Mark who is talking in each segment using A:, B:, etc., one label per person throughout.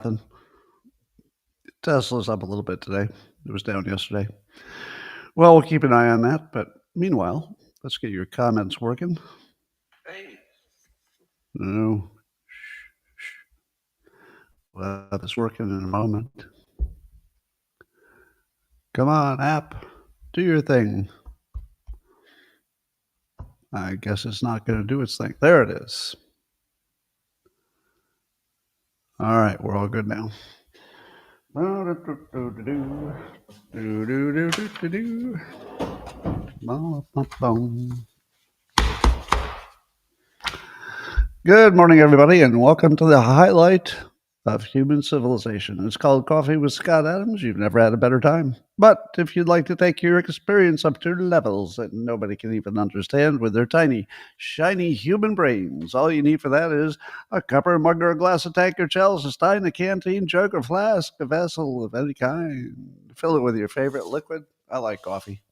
A: nothing. Tesla's up a little bit today. It was down yesterday. Well, we'll keep an eye on that. But meanwhile, let's get your comments working.
B: Hey.
A: No. Well, it's working in a moment. Come on, app. Do your thing. I guess it's not going to do its thing. There it is. All right, we're all good now. Good morning, everybody, and welcome to the highlight of human civilization. It's called Coffee with Scott Adams. You've never had a better time. But if you'd like to take your experience up to levels that nobody can even understand with their tiny, shiny human brains, all you need for that is a cup or a mug or a glass, a tank or chalice, a stein, a canteen, jug or flask, a vessel of any kind. Fill it with your favorite liquid. I like coffee.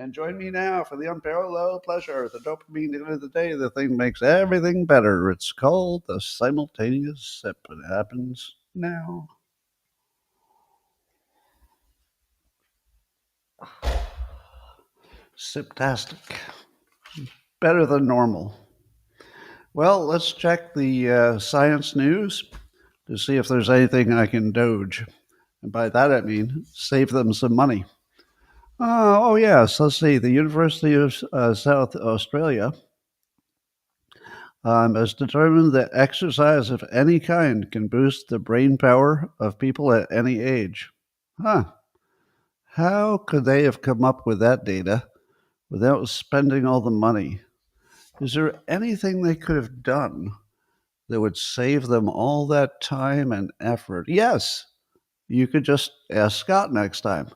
A: And join me now for the unparalleled pleasure, the dopamine end of the day. The thing makes everything better. It's called the simultaneous sip. It happens now. Siptastic. Better than normal. Well, let's check the science news to see if there's anything I can doge. And by that I mean save them some money. Oh, yes. Let's see. The University of South Australia has determined that exercise of any kind can boost the brain power of people at any age. Huh. How could they have come up with that data without spending all the money? Is there anything they could have done that would save them all that time and effort? Yes. You could just ask Scott next time.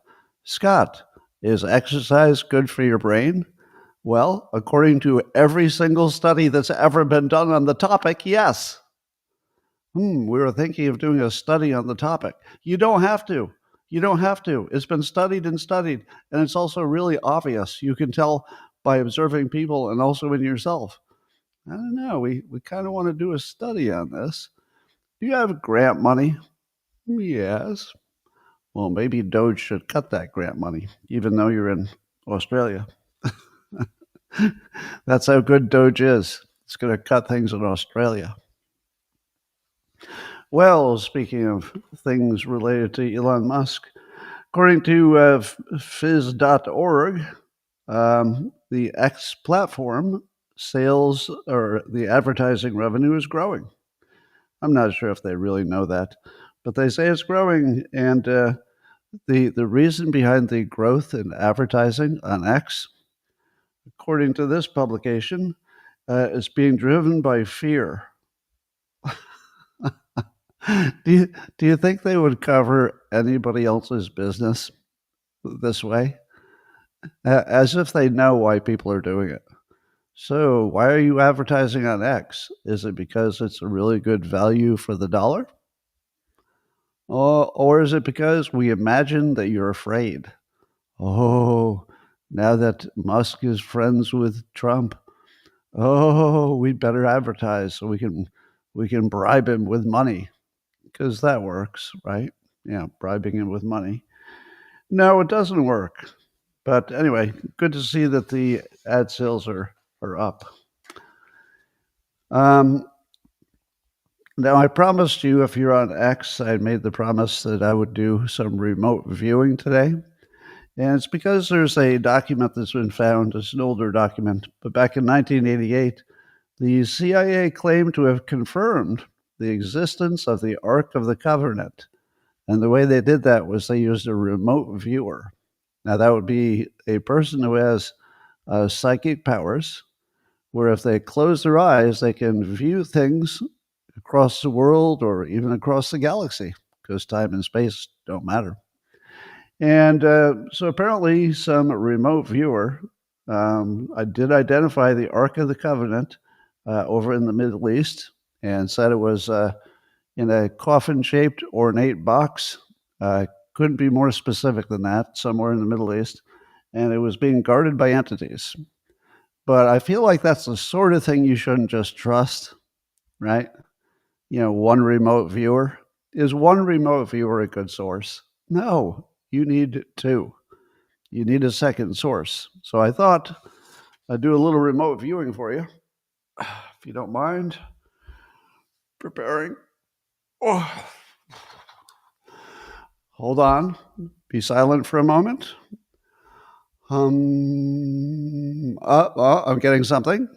A: Scott, is exercise good for your brain? Well, according to every single study that's ever been done on the topic, yes. We were thinking of doing a study on the topic. You don't have to. You don't have to. It's been studied and studied, and it's also really obvious. You can tell by observing people and also in yourself. I don't know. We kind of want to do a study on this. Do you have grant money? Yes. Well, maybe Doge should cut that grant money, even though you're in Australia. That's how good Doge is. It's going to cut things in Australia. Well, speaking of things related to Elon Musk, according to phys.org, the X platform sales or the advertising revenue is growing. I'm not sure if they really know that, but they say it's growing. And the reason behind the growth in advertising on X, according to this publication, is being driven by fear. Do you think they would cover anybody else's business this way? As if they know why people are doing it. So why are you advertising on X? Is it because it's a really good value for the dollar? Or is it because we imagine that you're afraid? Oh, now that Musk is friends with Trump, we'd better advertise so we can bribe him with money, because that works, right? Yeah, bribing him with money. No, it doesn't work. But anyway, good to see that the ad sales are up. Now, I promised you, if you're on X, I made the promise that I would do some remote viewing today. And it's because there's a document that's been found. It's an older document. But back in 1988, the CIA claimed to have confirmed the existence of the Ark of the Covenant. And the way they did that was they used a remote viewer. Now, that would be a person who has psychic powers, where if they close their eyes, they can view things across the world or even across the galaxy, because time and space don't matter. And so apparently some remote viewer I did identify the Ark of the Covenant over in the Middle East and said it was in a coffin-shaped ornate box. Couldn't be more specific than that, somewhere in the Middle East. And it was being guarded by entities. But I feel like that's the sort of thing you shouldn't just trust, right? One remote viewer. Is one remote viewer a good source? No, you need two. You need a second source. So I thought I'd do a little remote viewing for you, if you don't mind. Preparing. Oh. Hold on. Be silent for a moment. I'm getting something.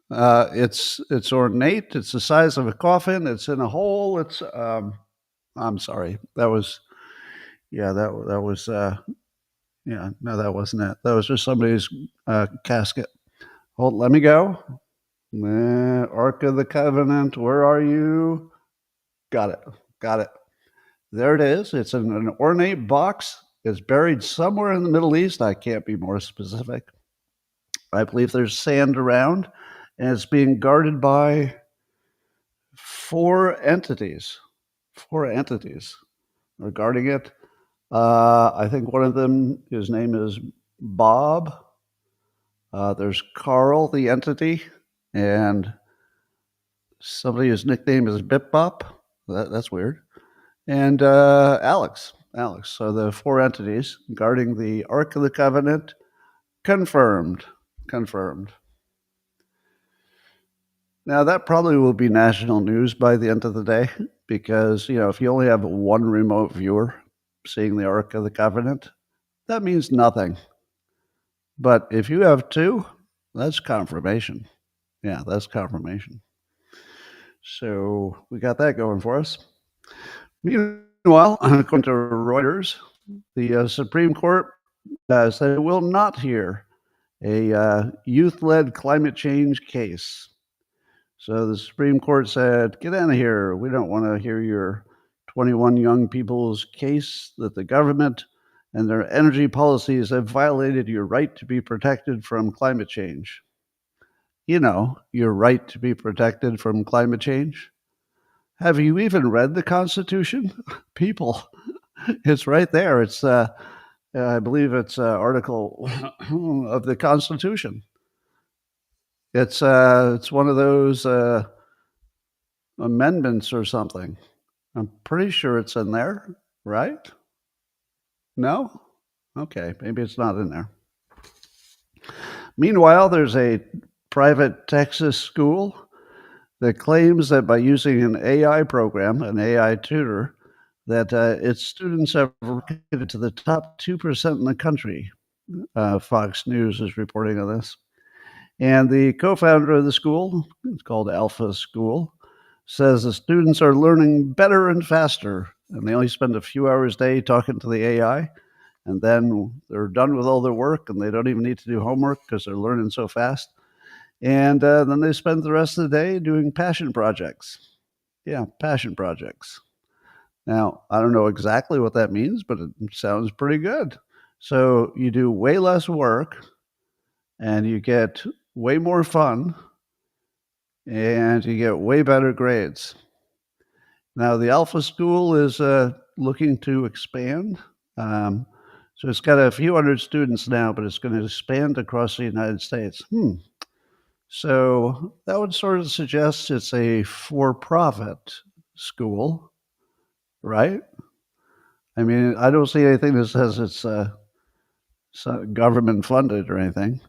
A: It's ornate. It's the size of a coffin. It's in a hole. I'm sorry. That was no, that wasn't it. That was just somebody's casket. Let me go. Ark of the Covenant. Where are you? Got it. There it is. It's in an ornate box. It's buried somewhere in the Middle East. I can't be more specific. I believe there's sand around, and it's being guarded by four entities. Four entities are guarding it. I think one of them, his name is Bob. There's Carl, the entity, and somebody whose nickname is Bip Bop. That's weird. And Alex. So the four entities guarding the Ark of the Covenant. Confirmed. Now, that probably will be national news by the end of the day because, if you only have one remote viewer seeing the Ark of the Covenant, that means nothing. But if you have two, that's confirmation. Yeah, that's confirmation. So we got that going for us. Meanwhile, according to Reuters, the Supreme Court said it will not hear a youth-led climate change case. So the Supreme Court said, get out of here. We don't want to hear your 21 young people's case that the government and their energy policies have violated your right to be protected from climate change. Your right to be protected from climate change. Have you even read the Constitution? People, it's right there. It's, I believe it's article of the Constitution. It's one of those amendments or something. I'm pretty sure it's in there, right? No? Okay, maybe it's not in there. Meanwhile, there's a private Texas school that claims that by using an AI program, an AI tutor, that its students have rocketed to the top 2% in the country. Fox News is reporting on this. And the co-founder of the school, it's called Alpha School, says the students are learning better and faster, and they only spend a few hours a day talking to the AI, and then they're done with all their work, and they don't even need to do homework because they're learning so fast. And then they spend the rest of the day doing passion projects. Yeah, passion projects. Now, I don't know exactly what that means, but it sounds pretty good. So you do way less work, and you get way more fun, and you get way better grades. Now, the Alpha School is looking to expand. So it's got a few hundred students now, but it's going to expand across the United States. So that would sort of suggest it's a for-profit school, right? I mean, I don't see anything that says it's government funded or anything.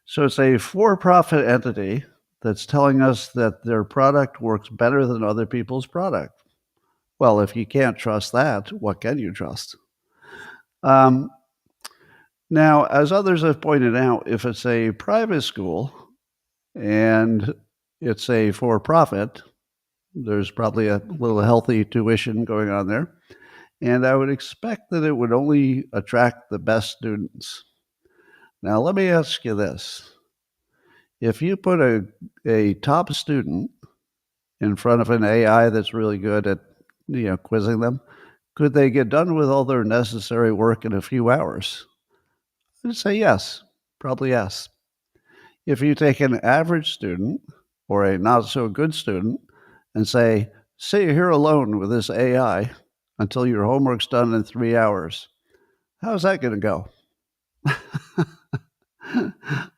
A: So it's a for-profit entity that's telling us that their product works better than other people's product. Well, if you can't trust that, what can you trust? Now, as others have pointed out, if it's a private school and it's a for-profit, there's probably a little healthy tuition going on there. And I would expect that it would only attract the best students. Now, let me ask you this. If you put a top student in front of an AI that's really good at quizzing them, could they get done with all their necessary work in a few hours? I'd say yes, probably yes. If you take an average student or a not so good student and say, sit here alone with this AI until your homework's done in 3 hours, how's that going to go?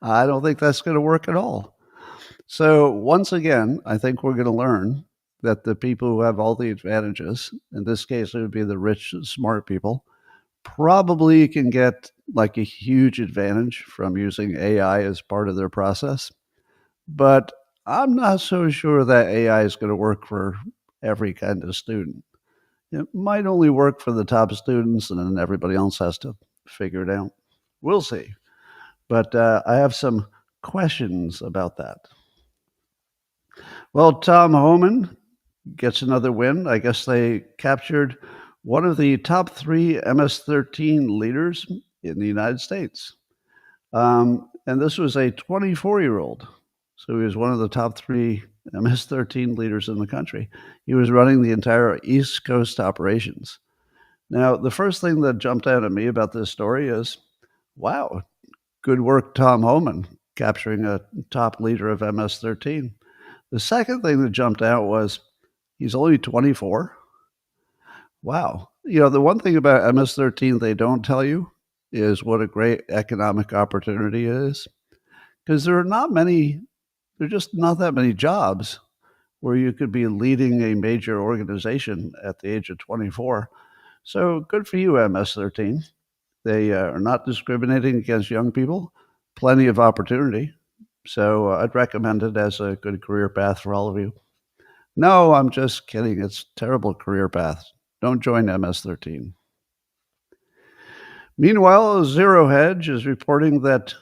A: I don't think that's going to work at all. So once again, I think we're going to learn that the people who have all the advantages, in this case, it would be the rich, smart people, probably can get like a huge advantage from using AI as part of their process. But I'm not so sure that AI is going to work for every kind of student. It might only work for the top students, and then everybody else has to figure it out. We'll see. But I have some questions about that. Well, Tom Homan gets another win. I guess they captured one of the top 3 MS-13 leaders in the United States. And this was a 24-year-old. So he was one of the top 3 MS-13 leaders in the country. He was running the entire East Coast operations. Now, the first thing that jumped out at me about this story is, wow, good work, Tom Homan, capturing a top leader of MS-13. The second thing that jumped out was he's only 24. Wow. The one thing about MS-13 they don't tell you is what a great economic opportunity it is, because there are just not that many jobs where you could be leading a major organization at the age of 24. So good for you, MS-13. They are not discriminating against young people, plenty of opportunity. So I'd recommend it as a good career path for all of you. No, I'm just kidding. It's a terrible career path. Don't join MS-13. Meanwhile, Zero Hedge is reporting that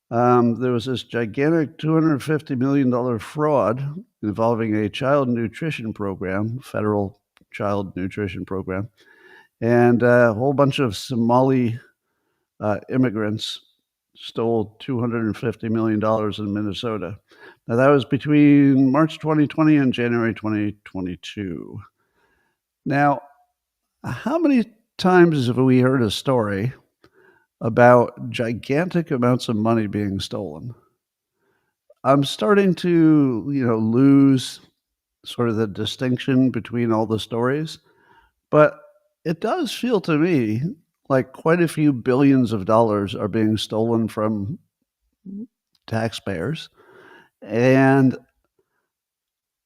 A: there was this gigantic $250 million fraud involving a child nutrition program, federal child nutrition program, and a whole bunch of Somali immigrants stole $250 million in Minnesota. Now, that was between March 2020 and January 2022. Now, how many times have we heard a story about gigantic amounts of money being stolen? I'm starting to, lose sort of the distinction between all the stories, but it does feel to me like quite a few billions of dollars are being stolen from taxpayers. And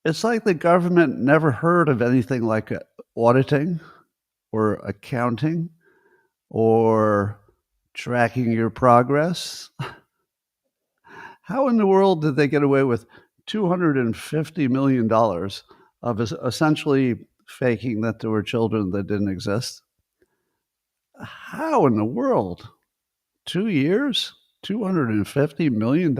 A: it's like the government never heard of anything like auditing or accounting or tracking your progress. How in the world did they get away with $250 million of essentially faking that there were children that didn't exist? How in the world? 2 years? $250 million?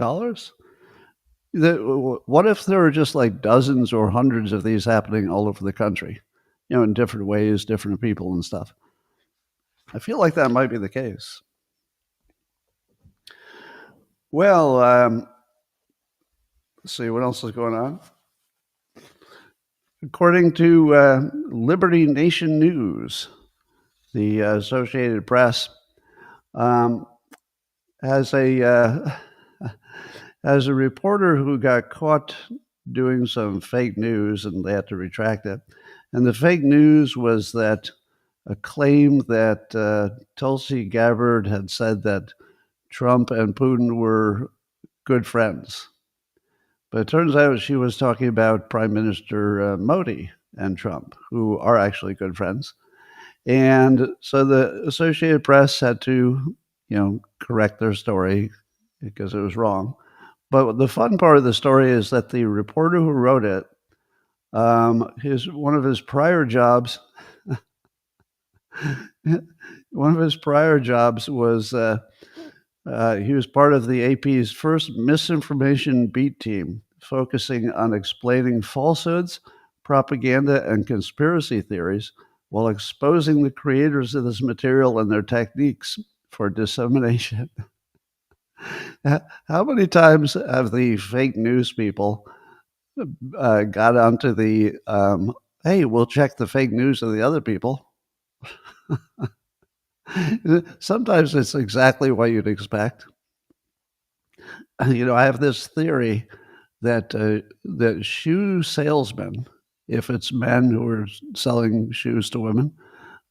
A: What if there were just like dozens or hundreds of these happening all over the country, in different ways, different people and stuff? I feel like that might be the case. Well, let's see what else is going on. According to Liberty Nation News, the Associated Press has a reporter who got caught doing some fake news, and they had to retract it. And the fake news was that a claim that Tulsi Gabbard had said that Trump and Putin were good friends. But it turns out she was talking about Prime Minister Modi and Trump, who are actually good friends. And so the Associated Press had to, correct their story because it was wrong. But the fun part of the story is that the reporter who wrote it, one of his prior jobs was he was part of the AP's first misinformation beat team, focusing on explaining falsehoods, propaganda, and conspiracy theories while exposing the creators of this material and their techniques for dissemination. How many times have the fake news people got onto the, hey, we'll check the fake news of the other people? Sometimes it's exactly what you'd expect. I have this theory that that shoe salesmen, if it's men who are selling shoes to women,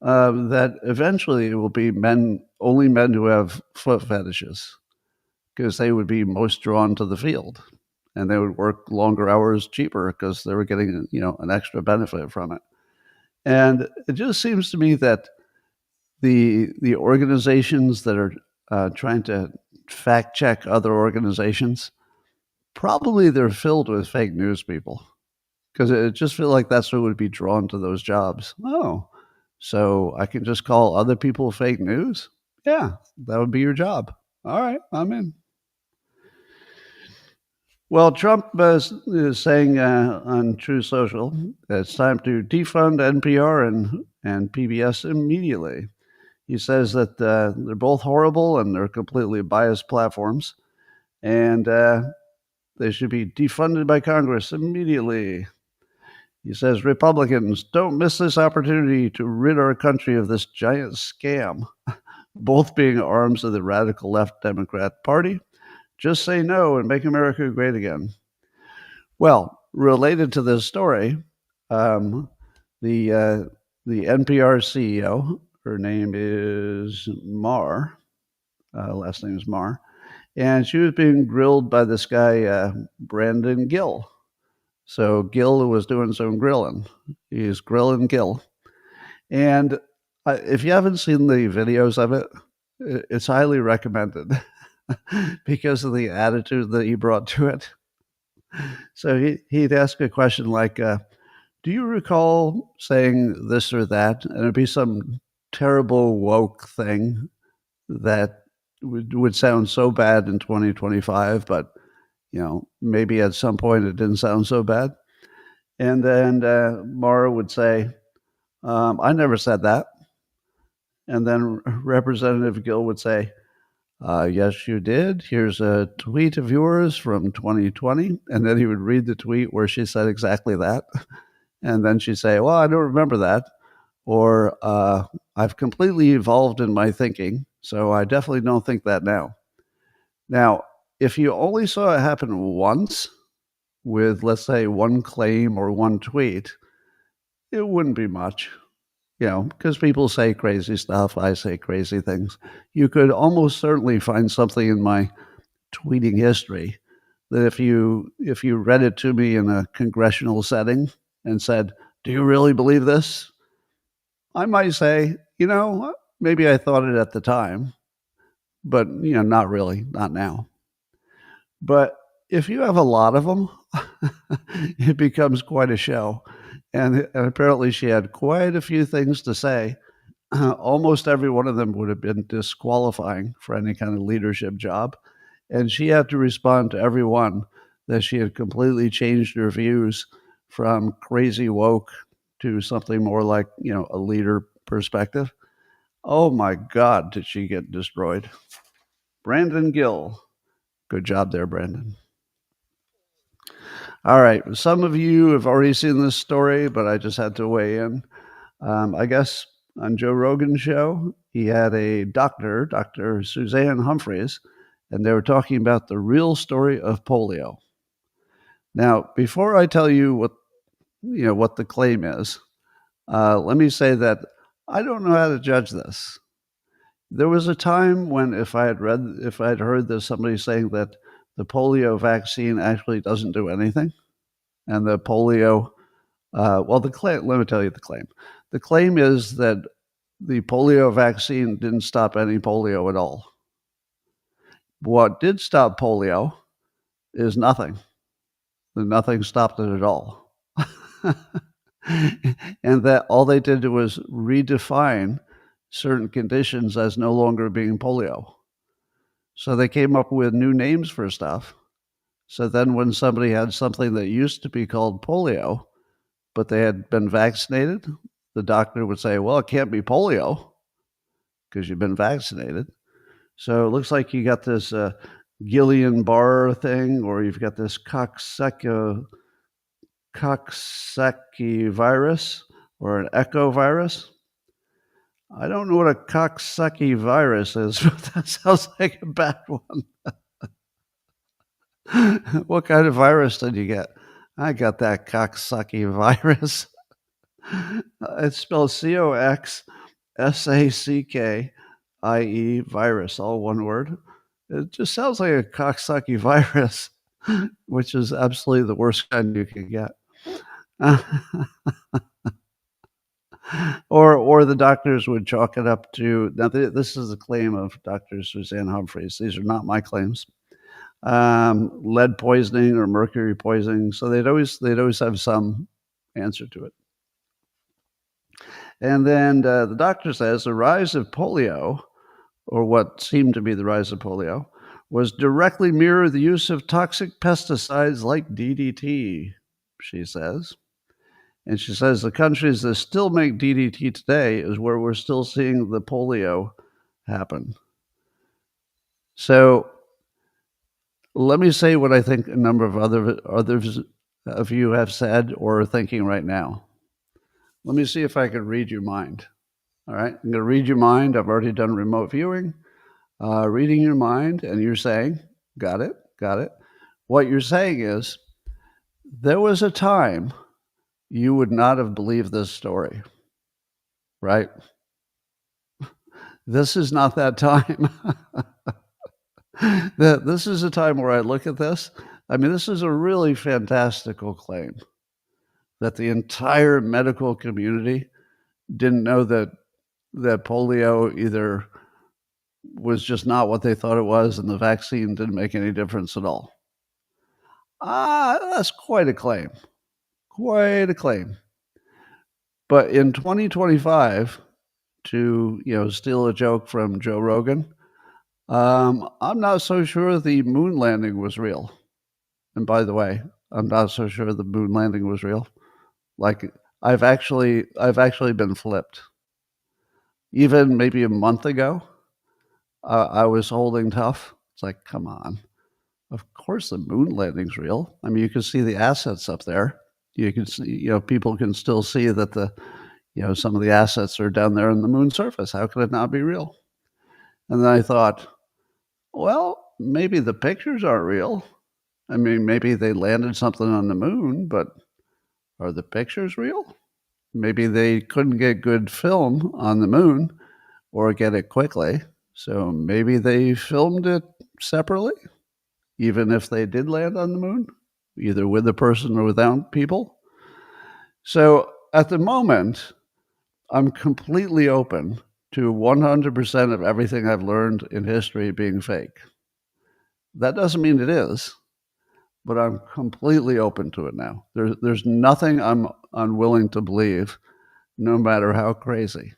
A: that eventually it will be only men who have foot fetishes, because they would be most drawn to the field. and they would work longer hours cheaper because they were getting, an extra benefit from it. And it just seems to me that the organizations that are trying to fact check other organizations, probably they're filled with fake news people, because it just feels like that's what would be drawn to those jobs. Oh, so I can just call other people fake news? Yeah, that would be your job. All right, I'm in. Well, Trump is saying on True Social that it's time to defund NPR and PBS immediately. He says that they're both horrible and they're completely biased platforms, and they should be defunded by Congress immediately. He says Republicans don't miss this opportunity to rid our country of this giant scam, both being arms of the radical left Democrat Party. Just say no and make America great again. Well, related to this story, the NPR CEO, her name is Marr, last name is Marr, and she was being grilled by this guy, Brandon Gill. So Gill was doing some grilling. He's grilling Gill. And if you haven't seen the videos of it, it's highly recommended because of the attitude that he brought to it. So he'd ask a question like, do you recall saying this or that? And it'd be some terrible woke thing that would sound so bad in 2025, but maybe at some point it didn't sound so bad. And then Mara would say, I never said that. And then Representative Gill would say, yes, you did. Here's a tweet of yours from 2020. And then he would read the tweet where she said exactly that. And then she'd say, well, I don't remember that. Or I've completely evolved in my thinking, so I definitely don't think that now. Now, if you only saw it happen once with, let's say, one claim or one tweet, it wouldn't be much, because people say crazy stuff. I say crazy things. You could almost certainly find something in my tweeting history that if you read it to me in a congressional setting and said, do you really believe this? I might say, maybe I thought it at the time, but, not really, not now. But if you have a lot of them, it becomes quite a show. And apparently she had quite a few things to say. Almost every one of them would have been disqualifying for any kind of leadership job. And she had to respond to every one that she had completely changed her views from crazy woke to something more like, a leader perspective. Oh my God, did she get destroyed. Brandon Gill. Good job there, Brandon. All right. Some of you have already seen this story, but I just had to weigh in. I guess on Joe Rogan's show, he had a doctor, Dr. Suzanne Humphreys, and they were talking about the real story of polio. Now, before I tell you what the claim is, let me say that I don't know how to judge this. There was a time when if I had heard there's somebody saying that the polio vaccine actually doesn't do anything, and the polio, the claim, let me tell you the claim. The claim is that the polio vaccine didn't stop any polio at all. What did stop polio is nothing. Nothing stopped it at all. And that all they did was redefine certain conditions as no longer being polio. So they came up with new names for stuff. So then when somebody had something that used to be called polio, but they had been vaccinated, the doctor would say, well, it can't be polio because you've been vaccinated. So it looks like you got this Guillain-Barré thing, or you've got this Coxsackie virus, or an echo virus. I don't know what a Coxsackie virus is, but that sounds like a bad one. What kind of virus did you get? I got that Coxsackie virus. It's spelled COXSACKIE virus, all one word. It just sounds like a Coxsackie virus. which is absolutely the worst kind you can get. Or the doctors would chalk it up to now. This is the claim of Dr. Suzanne Humphreys. These are not my claims. Lead poisoning or mercury poisoning. So they'd always have some answer to it. And then the doctor says the rise of polio, or what seemed to be the rise of polio, was directly mirrored the use of toxic pesticides like DDT, she says. And she says the countries that still make DDT today is where we're still seeing the polio happen. So let me say what I think a number of others of you have said or are thinking right now. Let me see if I can read your mind. All right, I'm going to read your mind. I've already done remote viewing. Reading your mind, and you're saying, got it. What you're saying is, there was a time you would not have believed this story, right? This is not that time. This is a time where I look at this. I mean, this is a really fantastical claim that the entire medical community didn't know that polio either was just not what they thought it was and the vaccine didn't make any difference at all. That's quite a claim. Quite a claim. But in 2025, to steal a joke from Joe Rogan, I'm not so sure the moon landing was real. And by the way, I'm not so sure the moon landing was real. Like I've actually been flipped. Even maybe a month ago, I was holding tough. It's like, come on. Of course the moon landing's real. I mean, you can see the assets up there. You can see, people can still see that some of the assets are down there on the moon surface. How could it not be real? And then I thought, well, maybe the pictures aren't real. I mean, maybe they landed something on the moon, but are the pictures real? Maybe they couldn't get good film on the moon or get it quickly. So maybe they filmed it separately, even if they did land on the moon, either with a person or without people. So at the moment, I'm completely open to 100% of everything I've learned in history being fake. That doesn't mean it is, but I'm completely open to it now. There's nothing I'm unwilling to believe, no matter how crazy.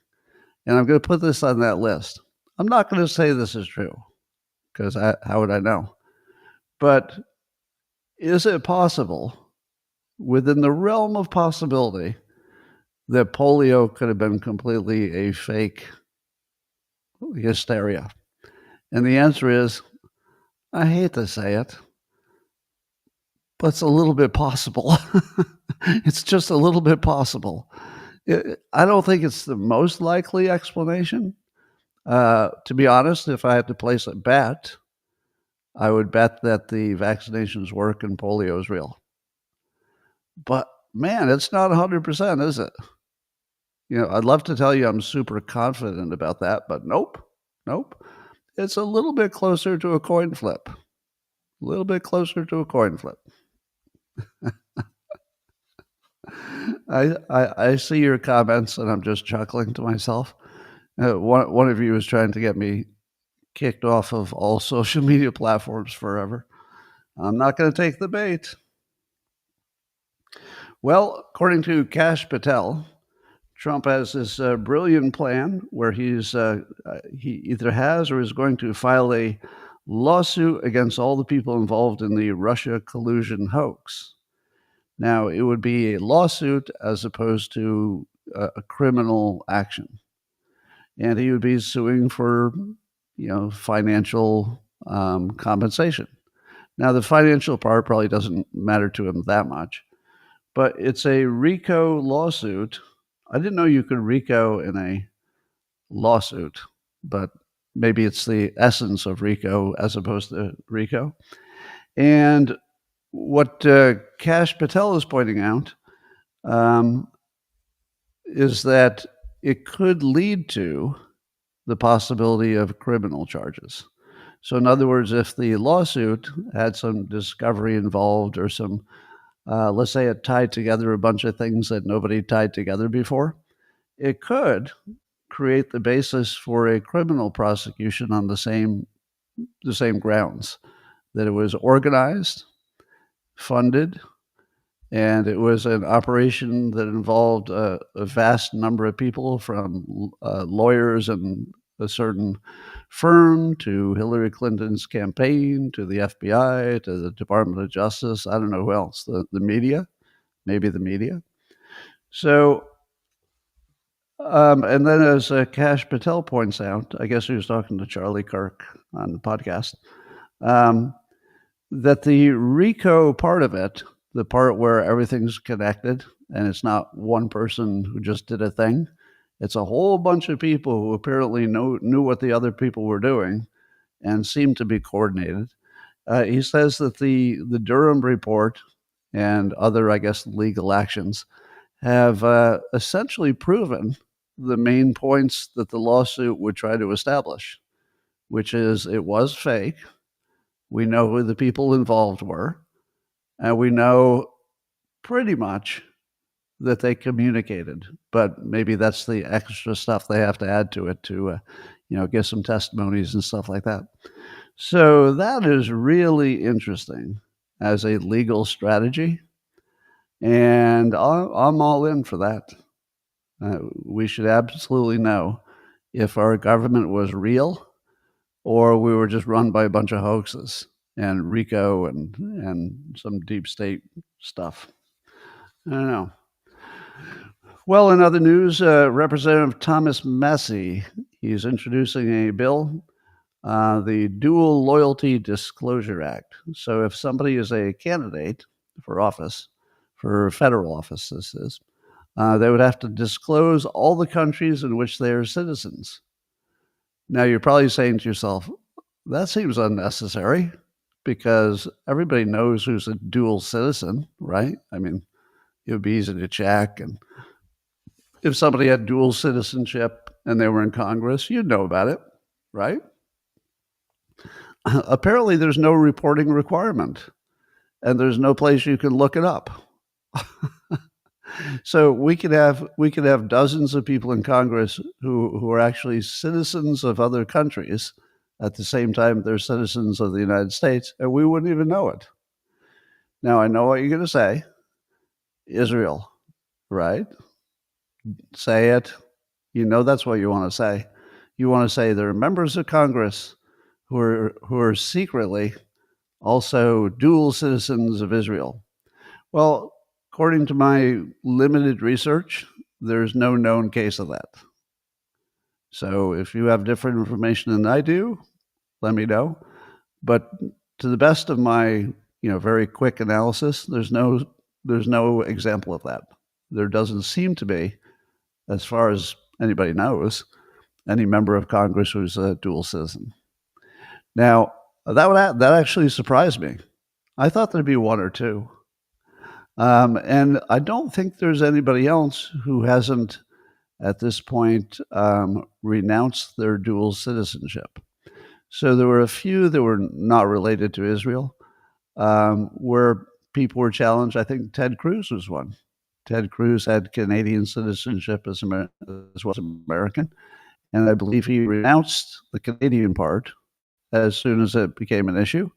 A: And I'm going to put this on that list. I'm not going to say this is true, because how would I know? But is it possible, within the realm of possibility, that polio could have been completely a fake hysteria? And the answer is, I hate to say it, but it's a little bit possible. It's just a little bit possible. I don't think it's the most likely explanation. To be honest, if I had to place a bet, I would bet that the vaccinations work and polio is real. But man, it's not 100%, is it? I'd love to tell you I'm super confident about that, but nope. It's a little bit closer to a coin flip. I see your comments and I'm just chuckling to myself. One of you is trying to get me kicked off of all social media platforms forever. I'm not going to take the bait. Well, according to Kash Patel, Trump has this brilliant plan where he either has or is going to file a lawsuit against all the people involved in the Russia collusion hoax. Now, it would be a lawsuit as opposed to a criminal action. And he would be suing for, financial compensation. Now, the financial part probably doesn't matter to him that much, but it's a RICO lawsuit. I didn't know you could RICO in a lawsuit, but maybe it's the essence of RICO as opposed to RICO. And what Kash Patel is pointing out is that it could lead to the possibility of criminal charges. So, in other words, if the lawsuit had some discovery involved or some, let's say it tied together a bunch of things that nobody tied together before, it could create the basis for a criminal prosecution on the same grounds that it was organized, funded, and it was an operation that involved a vast number of people, from lawyers and a certain firm to Hillary Clinton's campaign to the FBI to the Department of Justice. I don't know who else. The media, maybe the media. So, and then as Kash Patel points out, I guess he was talking to Charlie Kirk on the podcast, um, that the RICO part of it, the part where everything's connected and it's not one person who just did a thing, it's a whole bunch of people who apparently knew what the other people were doing and seemed to be coordinated. He says that the Durham report and other, I guess, legal actions have essentially proven the main points that the lawsuit would try to establish, which is it was fake. We know who the people involved were, and we know pretty much that they communicated. But maybe that's the extra stuff they have to add to it to, get some testimonies and stuff like that. So that is really interesting as a legal strategy, and I'm all in for that. We should absolutely know if our government was real or we were just run by a bunch of hoaxes and RICO and some deep state stuff. I don't know. Well, in other news, Representative Thomas Massey, he's introducing a bill, the Dual Loyalty Disclosure Act. So if somebody is a candidate for office, for federal office, this is, they would have to disclose all the countries in which they are citizens. Now, you're probably saying to yourself, that seems unnecessary because everybody knows who's a dual citizen, right? I mean, it would be easy to check. And if somebody had dual citizenship and they were in Congress, you'd know about it, right? Apparently, there's no reporting requirement, and there's no place you can look it up. So we could have dozens of people in Congress who are actually citizens of other countries at the same time they're citizens of the United States, and we wouldn't even know it. Now, I know what you're going to say. Israel, right? Say it. You know that's what you want to say. You want to say there are members of Congress who are secretly also dual citizens of Israel. Well, according to my limited research, there's no known case of that. So if you have different information than I do, let me know. But to the best of my, very quick analysis, there's no example of that. There doesn't seem to be, as far as anybody knows, any member of Congress who's a dual citizen. Now, that actually surprised me. I thought there'd be one or two. And I don't think there's anybody else who hasn't, at this point, renounced their dual citizenship. So there were a few that were not related to Israel, where people were challenged. I think Ted Cruz was one. Ted Cruz had Canadian citizenship as well as American, and I believe he renounced the Canadian part as soon as it became an issue.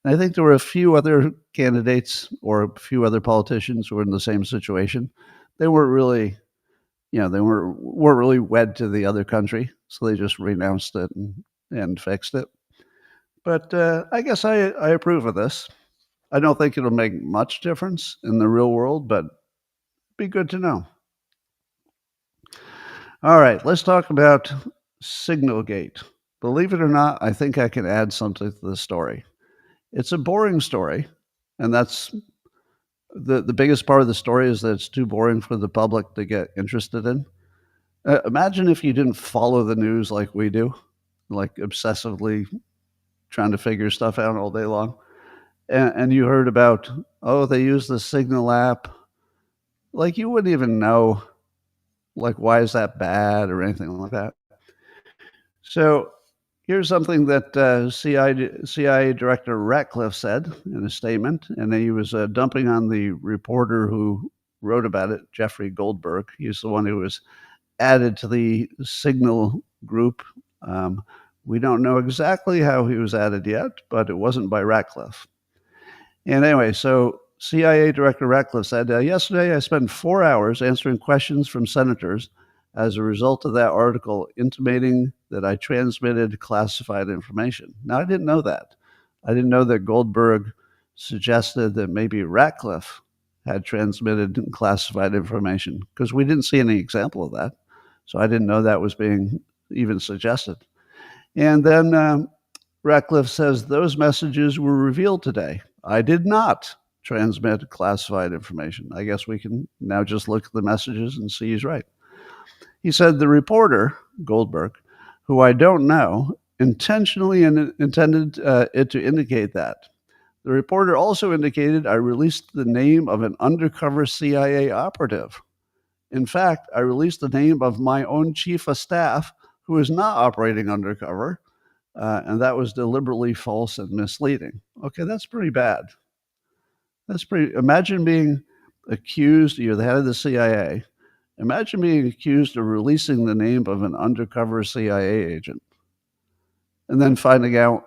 A: And I think there were a few other candidates or a few other politicians who were in the same situation. They weren't really, they weren't really wed to the other country, so they just renounced it and fixed it. But I guess I approve of this. I don't think it'll make much difference in the real world, but it'd be good to know. All right, let's talk about Signalgate. Believe it or not, I think I can add something to the story. It's a boring story, and that's the biggest part of the story is that it's too boring for the public to get interested in. Imagine if you didn't follow the news like we do, like obsessively trying to figure stuff out all day long. And you heard about, they use the Signal app. Like, you wouldn't even know, like, why is that bad or anything like that. So Here's something that CIA Director Ratcliffe said in a statement, and he was dumping on the reporter who wrote about it, Jeffrey Goldberg. He's the one who was added to the Signal group. Um, we don't know exactly how he was added yet, but it wasn't by Ratcliffe. And anyway, so CIA Director Ratcliffe said, yesterday I spent 4 hours answering questions from senators as a result of that article intimating that I transmitted classified information. Now, I didn't know that. I didn't know that Goldberg suggested that maybe Ratcliffe had transmitted classified information, because we didn't see any example of that. So I didn't know that was being even suggested. And then Ratcliffe says those messages were revealed today. I did not transmit classified information. I guess we can now just look at the messages and see he's right. He said the reporter, Goldberg, who I don't know, intentionally intended it to indicate that. The reporter also indicated I released the name of an undercover CIA operative. In fact, I released the name of my own chief of staff who is not operating undercover, and that was deliberately false and misleading. Okay, that's pretty bad. Imagine being accused, you're the head of the CIA. Imagine being accused of releasing the name of an undercover CIA agent and then finding out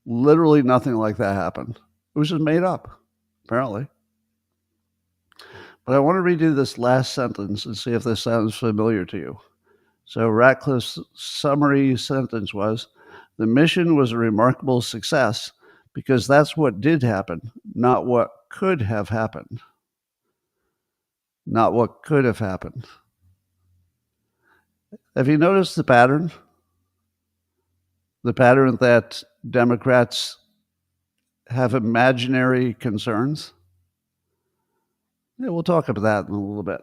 A: literally nothing like that happened. It was just made up, apparently. But I want to read you this last sentence and see if this sounds familiar to you. So Ratcliffe's summary sentence was, the mission was a remarkable success because that's what did happen, not what could have happened. Not what could have happened. Have you noticed the pattern? The pattern that Democrats have imaginary concerns? Yeah, we'll talk about that in a little bit.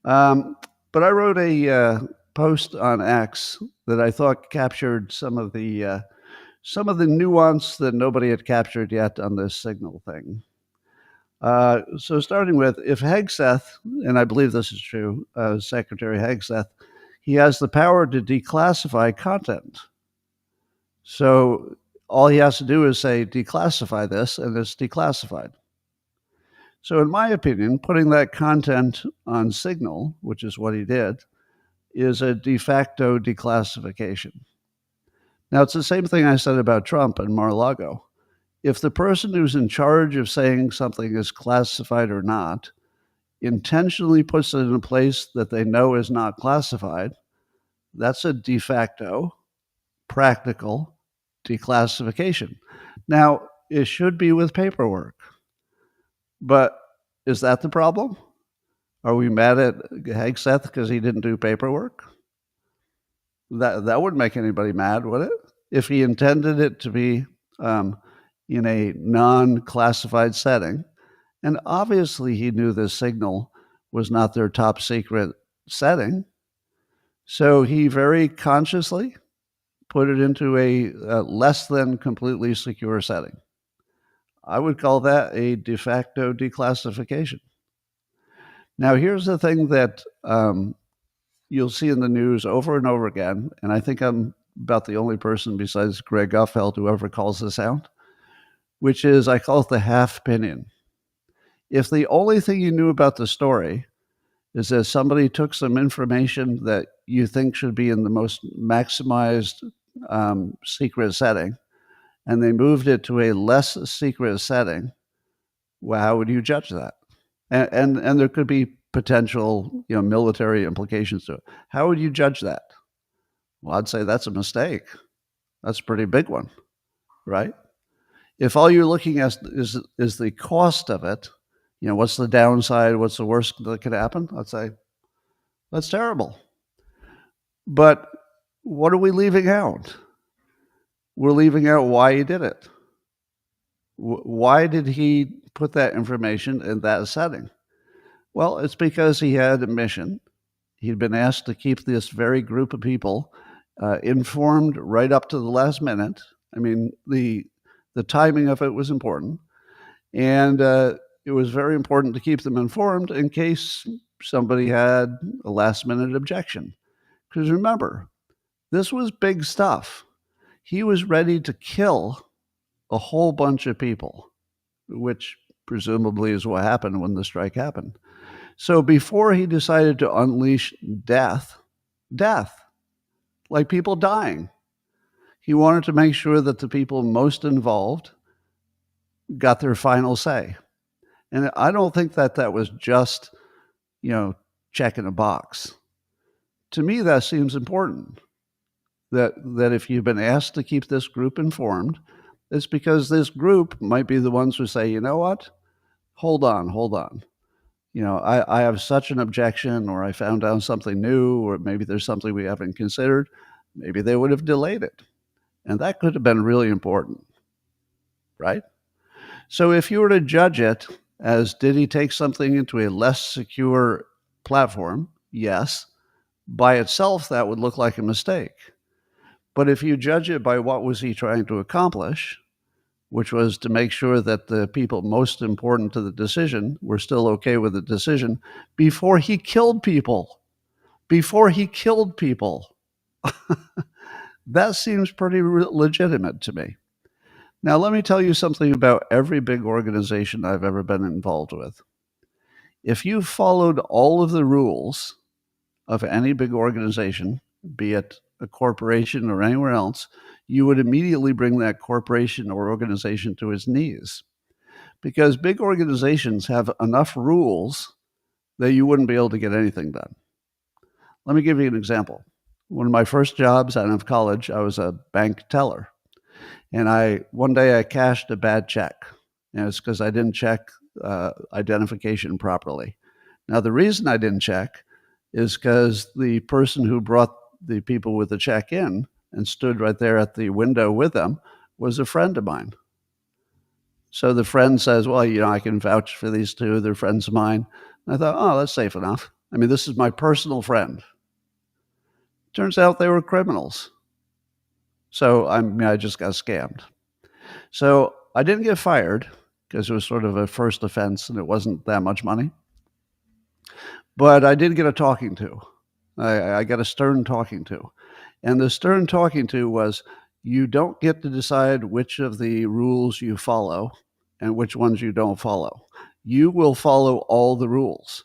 A: But I wrote a post on X that I thought captured some of the nuance that nobody had captured yet on this Signal thing. So starting with, if Hegseth, and I believe this is true, Secretary Hegseth, he has the power to declassify content. So all he has to do is say, declassify this, and it's declassified. So in my opinion, putting that content on Signal, which is what he did, is a de facto declassification. Now, it's the same thing I said about Trump and Mar-a-Lago. If the person who's in charge of saying something is classified or not intentionally puts it in a place that they know is not classified, that's a de facto, practical declassification. Now, it should be with paperwork. But is that the problem? Are we mad at Hegseth because he didn't do paperwork? That wouldn't make anybody mad, would it? If he intended it to be in a non-classified setting, and obviously he knew this Signal was not their top secret setting, so he very consciously put it into a less than completely secure setting. I would call that a de facto declassification. Now, here's the thing that you'll see in the news over and over again, and I think I'm about the only person besides Greg Gutfeld who ever calls this out, which is, I call it the half opinion. If the only thing you knew about the story is that somebody took some information that you think should be in the most maximized secret setting, and they moved it to a less secret setting, well, how would you judge that? And there could be potential, military implications to it. How would you judge that? Well, I'd say that's a mistake. That's a pretty big one, right? If all you're looking at is the cost of it, what's the downside? What's the worst that could happen? I'd say that's terrible. But what are we leaving out? We're leaving out why he did it. Why did he put that information in that setting? Well, it's because he had a mission. He'd been asked to keep this very group of people informed right up to the last minute. I mean, the timing of it was important. And it was very important to keep them informed in case somebody had a last-minute objection. Because remember, this was big stuff. he was ready to kill a whole bunch of people, which presumably is what happened when the strike happened. So before he decided to unleash death, like people dying, he wanted to make sure that the people most involved got their final say. And I don't think that was just, checking a box. To me, that seems important. That if you've been asked to keep this group informed, it's because this group might be the ones who say, you know what? Hold on. I have such an objection, or I found out something new, or maybe there's something we haven't considered. Maybe they would have delayed it. And that could have been really important, right? So if you were to judge it as, did he take something into a less secure platform? Yes. By itself, that would look like a mistake. But if you judge it by what was he trying to accomplish, which was to make sure that the people most important to the decision were still okay with the decision before he killed people. That seems pretty legitimate to me. Now, let me tell you something about every big organization I've ever been involved with. If you followed all of the rules of any big organization, be it a corporation or anywhere else, you would immediately bring that corporation or organization to its knees. Because big organizations have enough rules that you wouldn't be able to get anything done. Let me give you an example. One of my first jobs out of college, I was a bank teller. And one day I cashed a bad check. And it's because I didn't check identification properly. Now, the reason I didn't check is because the person who brought the people with the check in and stood right there at the window with them was a friend of mine. So the friend says, well, I can vouch for these two. They're friends of mine. And I thought, oh, that's safe enough. I mean, this is my personal friend. Turns out they were criminals. So I just got scammed. So I didn't get fired because it was sort of a first offense and it wasn't that much money. But I did get a talking to. I got a stern talking to. And the stern talking to was, you don't get to decide which of the rules you follow and which ones you don't follow. You will follow all the rules.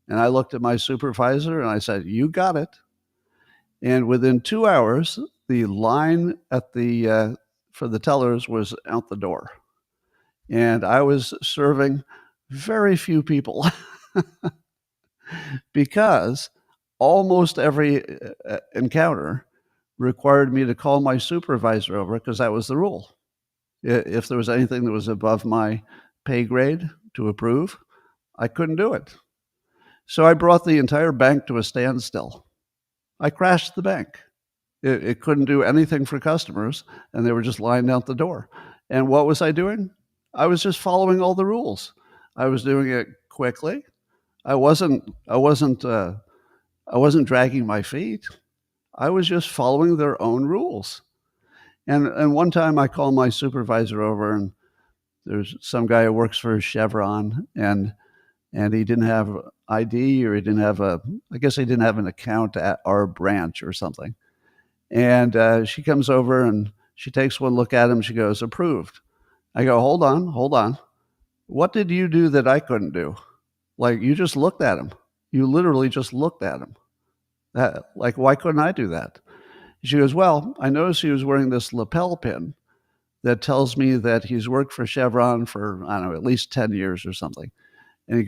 A: And I looked at my supervisor and I said, you got it. And within 2 hours, the line at for the tellers was out the door. And I was serving very few people because almost every encounter required me to call my supervisor over because that was the rule. If there was anything that was above my pay grade to approve, I couldn't do it. So I brought the entire bank to a standstill. I crashed the bank. It couldn't do anything for customers, and they were just lined out the door. And what was I doing? I was just following all the rules. I was doing it quickly. I wasn't dragging my feet. I was just following their own rules. And one time I called my supervisor over, and there's some guy who works for Chevron, and he didn't have ID, or he didn't have an account at our branch or something. And she comes over and she takes one look at him. She goes, approved. I go, hold on. What did you do that I couldn't do? Like, you just looked at him. You literally just looked at him. Why couldn't I do that? She goes, well, I noticed he was wearing this lapel pin that tells me that he's worked for Chevron for, I don't know, at least 10 years or something. And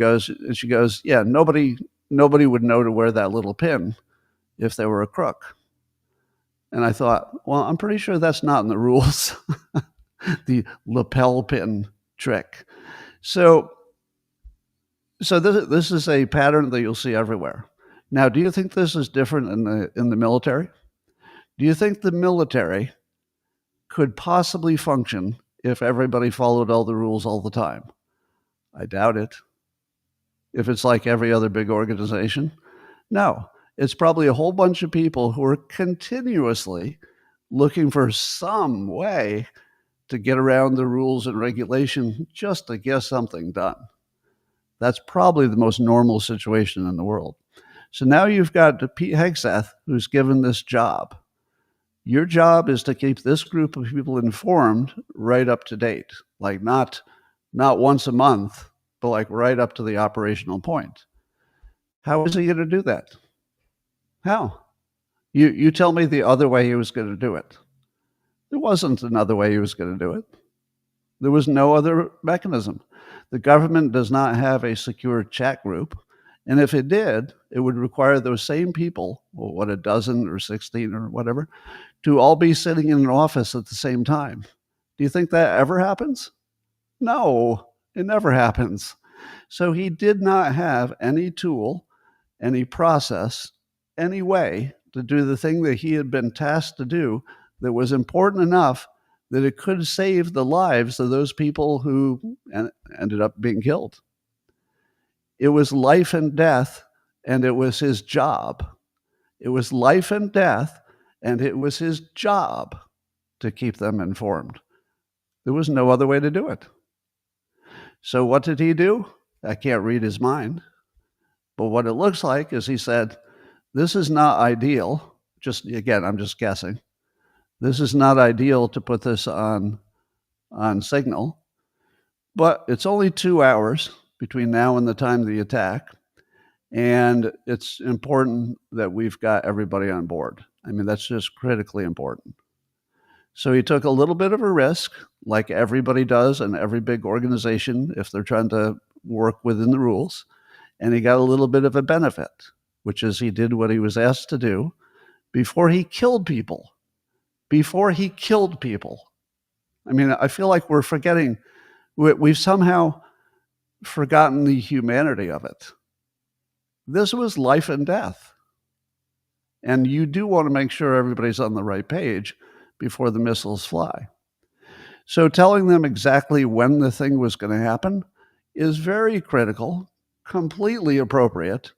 A: she goes, yeah, nobody would know to wear that little pin if they were a crook. And I thought, well, I'm pretty sure that's not in the rules, the lapel pin trick. So this is a pattern that you'll see everywhere. Now, do you think this is different in the military? Do you think the military could possibly function if everybody followed all the rules all the time? I doubt it. If it's like every other big organization? No. It's probably a whole bunch of people who are continuously looking for some way to get around the rules and regulation just to get something done. That's probably the most normal situation in the world. So now you've got Pete Hegseth, who's given this job. Your job is to keep this group of people informed right up to date, like not once a month, but like right up to the operational point. How is he going to do that? How? You tell me the other way he was going to do it. There wasn't another way he was going to do it. There was no other mechanism. The government does not have a secure chat group. And if it did, it would require those same people, well, what, a dozen or 16 or whatever, to all be sitting in an office at the same time. Do you think that ever happens? No, it never happens. So he did not have any tool, any process, any way to do the thing that he had been tasked to do that was important enough that it could save the lives of those people who ended up being killed. It was life and death, and it was his job. It was life and death, and it was his job to keep them informed. There was no other way to do it. So what did he do? I can't read his mind. But what it looks like is he said, this is not ideal. Again, I'm just guessing. This is not ideal to put this on Signal, but it's only 2 hours between now and the time of the attack, and it's important that we've got everybody on board. I mean, that's just critically important. So he took a little bit of a risk, like everybody does in every big organization if they're trying to work within the rules, and he got a little bit of a benefit, which is he did what he was asked to do before he killed people. Before he killed people. I mean, I feel like we're forgetting, we've somehow forgotten the humanity of it. This was life and death. And you do want to make sure everybody's on the right page before the missiles fly. So telling them exactly when the thing was going to happen is very critical, completely appropriate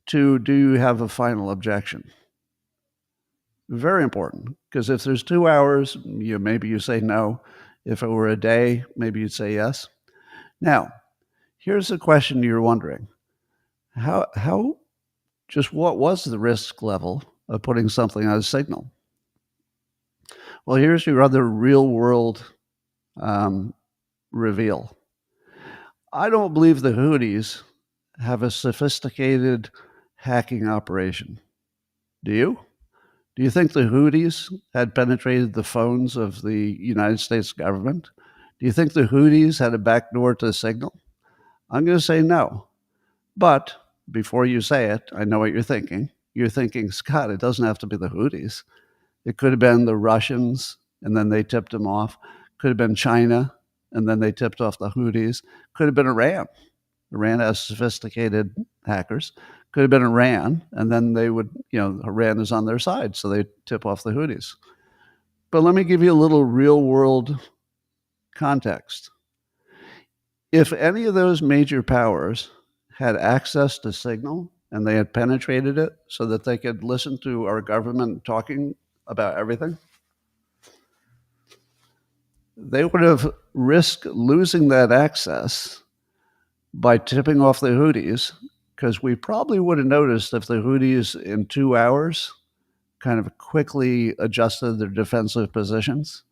A: to do you have a final objection. Very important, because if there's 2 hours, maybe you say no. If it were a day, maybe you'd say yes. Now, here's the question you're wondering. What was the risk level of putting something on a Signal? Well, here's your other real-world reveal. I don't believe the Houthis have a sophisticated hacking operation. Do you? Do you think the Houthis had penetrated the phones of the United States government? Do you think the Houthis had a backdoor to Signal? I'm going to say no. But before you say it, I know what you're thinking. You're thinking, Scott, it doesn't have to be the Houthis. It could have been the Russians, and then they tipped them off. Could have been China, and then they tipped off the Houthis. Could have been Iran. Iran has sophisticated hackers. Could have been Iran, and then they would, Iran is on their side, so they tip off the Houthis. But let me give you a little real-world context. If any of those major powers had access to Signal and they had penetrated it so that they could listen to our government talking about everything, they would have risked losing that access by tipping off the Houthis, because we probably would have noticed if the Houthis in 2 hours kind of quickly adjusted their defensive positions,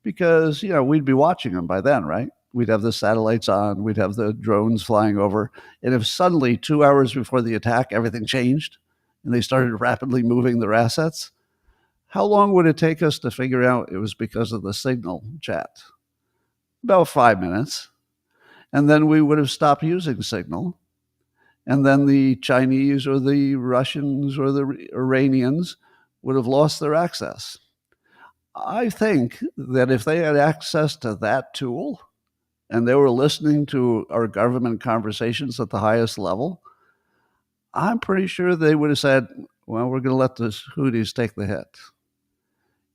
A: because, we'd be watching them by then, right? We'd have the satellites on, we'd have the drones flying over. And if suddenly 2 hours before the attack, everything changed and they started rapidly moving their assets, how long would it take us to figure out it was because of the Signal chat? About 5 minutes. And then we would have stopped using Signal. And then the Chinese or the Russians or the Iranians would have lost their access. I think that if they had access to that tool and they were listening to our government conversations at the highest level, I'm pretty sure they would have said, well, we're going to let the Houthis take the hit.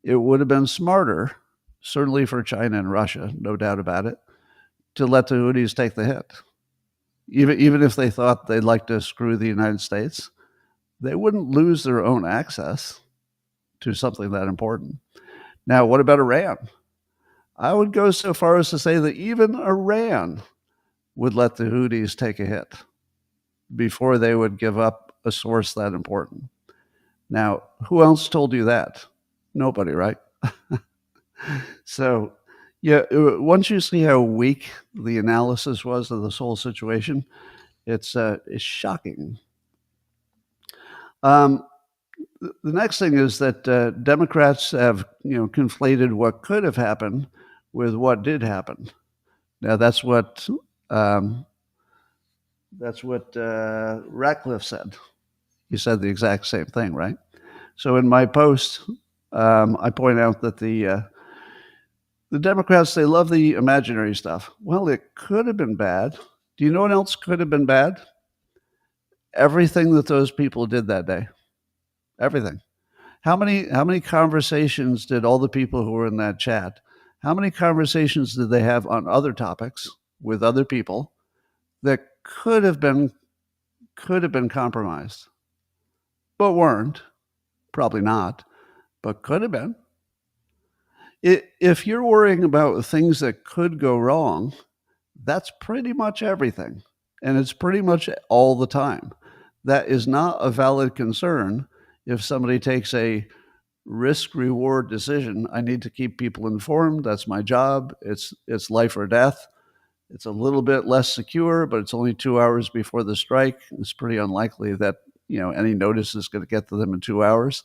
A: It would have been smarter, certainly for China and Russia, no doubt about it, to let the Houthis take the hit. Even if they thought they'd like to screw the United States, they wouldn't lose their own access to something that important. Now, what about Iran? I would go so far as to say that even Iran would let the Houthis take a hit before they would give up a source that important. Now, who else told you that? Nobody, right? So, yeah, once you see how weak the analysis was of this whole situation, it's shocking. Um, the next thing is that Democrats have conflated what could have happened with what did happen. Now that's what Ratcliffe said. He said the exact same thing, right? So in my post, I point out that the Democrats, they love the imaginary stuff. Well, it could have been bad. Do you know what else could have been bad? Everything that those people did that day. Everything. How many conversations did all the people who were in that chat? How many conversations did they have on other topics with other people that could have been compromised, but weren't? Probably not, but could have been. If you're worrying about things that could go wrong, that's pretty much everything, and it's pretty much all the time. That is not a valid concern if somebody takes a risk-reward decision. I need to keep people informed. That's my job. It's life or death. It's a little bit less secure, but it's only 2 hours before the strike. It's pretty unlikely that any notice is going to get to them in 2 hours.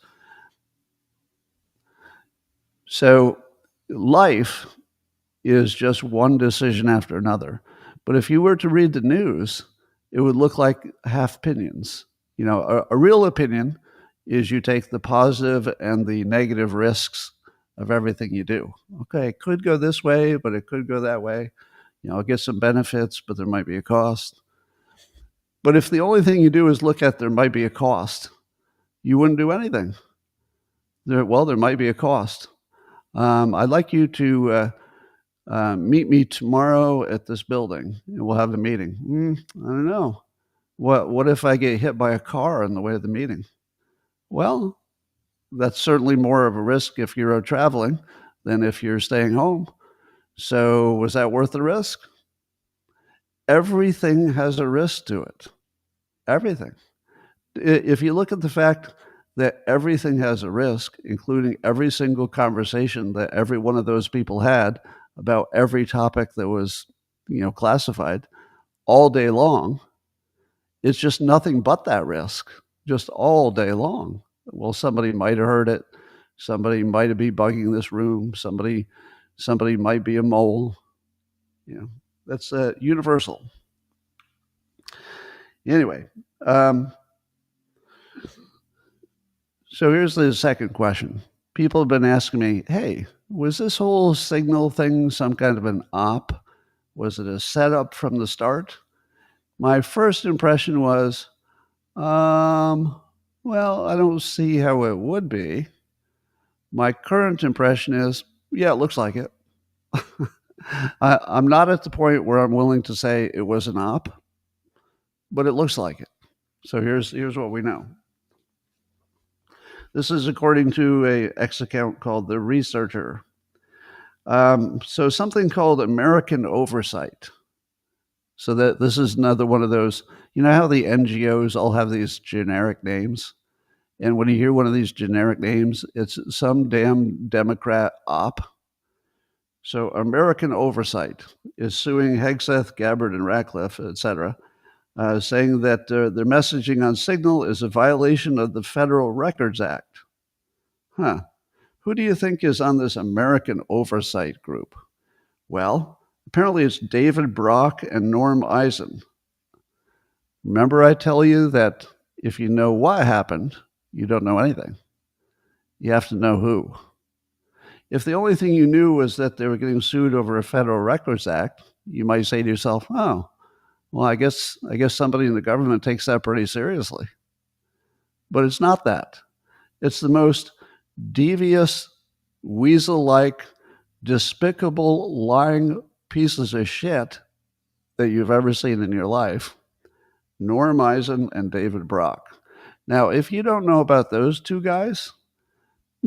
A: So life is just one decision after another. But if you were to read the news, it would look like half opinions. A real opinion is you take the positive and the negative risks of everything you do. Okay, it could go this way, but it could go that way. I'll get some benefits, but there might be a cost. But if the only thing you do is look at there might be a cost, you wouldn't do anything. There might be a cost. I'd like you to meet me tomorrow at this building, and we'll have a meeting. I don't know. What if I get hit by a car on the way to the meeting? Well, that's certainly more of a risk if you're out traveling than if you're staying home. So was that worth the risk? Everything has a risk to it. Everything. If you look at the fact that everything has a risk, including every single conversation that every one of those people had about every topic that was, classified all day long, it's just nothing but that risk, just all day long. Well, somebody might have heard it. Somebody might be bugging this room. Somebody might be a mole. That's universal. Anyway, so here's the second question. People have been asking me, hey, was this whole Signal thing some kind of an op? Was it a setup from the start? My first impression was, well, I don't see how it would be. My current impression is, yeah, it looks like it. I'm not at the point where I'm willing to say it was an op, but it looks like it. So here's what we know. This is according to a X account called The Researcher. So something called American Oversight. So that this is another one of those, how the NGOs all have these generic names? And when you hear one of these generic names, it's some damn Democrat op. So American Oversight is suing Hegseth, Gabbard, and Ratcliffe, etc., saying that their messaging on Signal is a violation of the Federal Records Act. Who do you think is on this American Oversight group? Well, apparently it's David Brock and Norm Eisen. Remember I tell you that if you know what happened, you don't know anything. You have to know who. If the only thing you knew was that they were getting sued over a Federal Records Act, you might say to yourself, oh, well, I guess somebody in the government takes that pretty seriously. But it's not that. It's the most devious, weasel-like, despicable, lying pieces of shit that you've ever seen in your life. Norm Eisen and David Brock. Now, if you don't know about those two guys,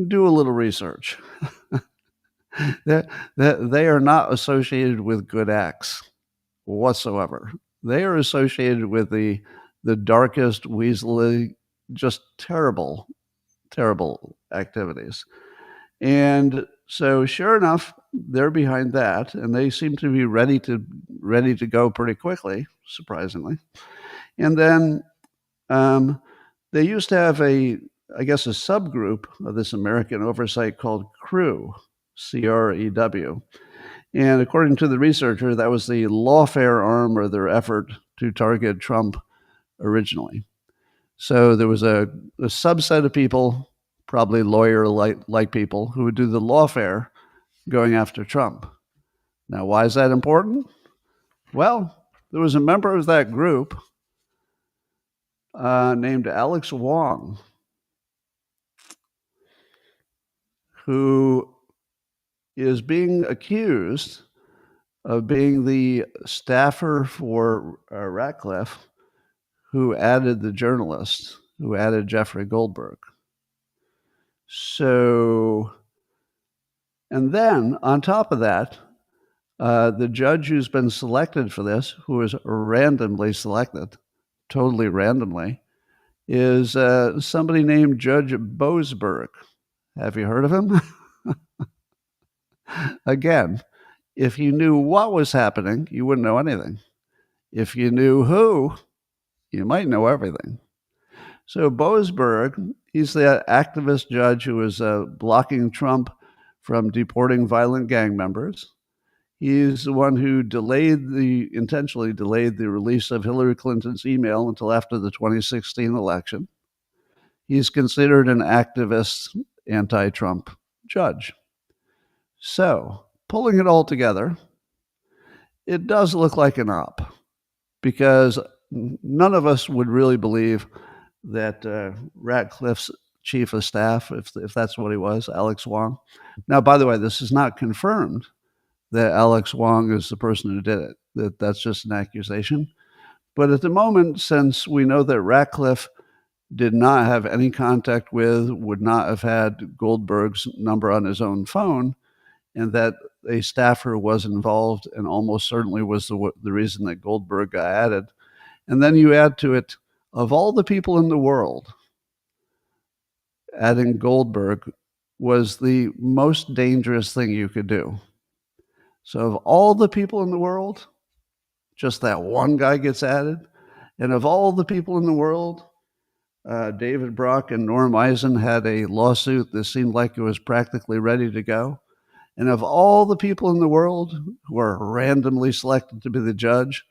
A: do a little research. They are not associated with good acts whatsoever. They are associated with the darkest, weaselly, just terrible, terrible activities. And so sure enough, they're behind that, and they seem to be ready to go pretty quickly, surprisingly. And then they used to have a subgroup of this American oversight called CREW, CREW. And according to the researcher, that was the lawfare arm of their effort to target Trump originally. So there was a subset of people, probably lawyer-like people, who would do the lawfare going after Trump. Now, why is that important? Well, there was a member of that group named Alex Wong, who is being accused of being the staffer for Ratcliffe, who added the journalist, who added Jeffrey Goldberg. So, and then on top of that, the judge who's been selected for this, who was randomly selected, totally randomly, is somebody named Judge Boasberg. Have you heard of him? Again, if you knew what was happening, you wouldn't know anything. If you knew who, you might know everything. So Boasberg, he's the activist judge who was blocking Trump from deporting violent gang members. He's the one who intentionally delayed the release of Hillary Clinton's email until after the 2016 election. He's considered an activist, anti-Trump judge. So, pulling it all together, it does look like an op, because none of us would really believe that Ratcliffe's chief of staff, if that's what he was, Alex Wong. Now, by the way, this is not confirmed that Alex Wong is the person who did it. That's just an accusation. But at the moment, since we know that Ratcliffe did not have any contact with, would not have had Goldberg's number on his own phone, and that a staffer was involved and almost certainly was the reason that Goldberg got added. And then you add to it, of all the people in the world, adding Goldberg was the most dangerous thing you could do. So of all the people in the world, just that one guy gets added. And of all the people in the world, David Brock and Norm Eisen had a lawsuit that seemed like it was practically ready to go. And of all the people in the world who are randomly selected to be the judge,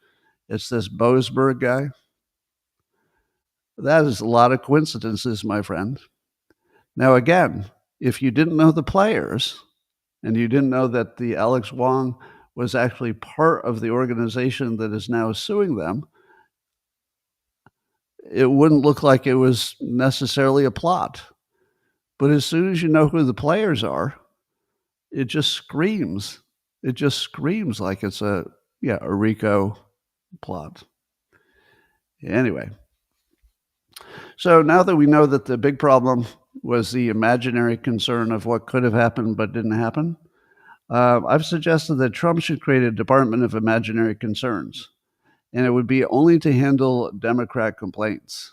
A: it's this Boasberg guy. That is a lot of coincidences, my friend. Now, again, if you didn't know the players, and you didn't know that the Alex Wong was actually part of the organization that is now suing them, it wouldn't look like it was necessarily a plot. But as soon as you know who the players are, it just screams. It just screams like it's a RICO plot. Anyway, so now that we know that the big problem was the imaginary concern of what could have happened but didn't happen, I've suggested that Trump should create a Department of Imaginary Concerns, and it would be only to handle Democrat complaints.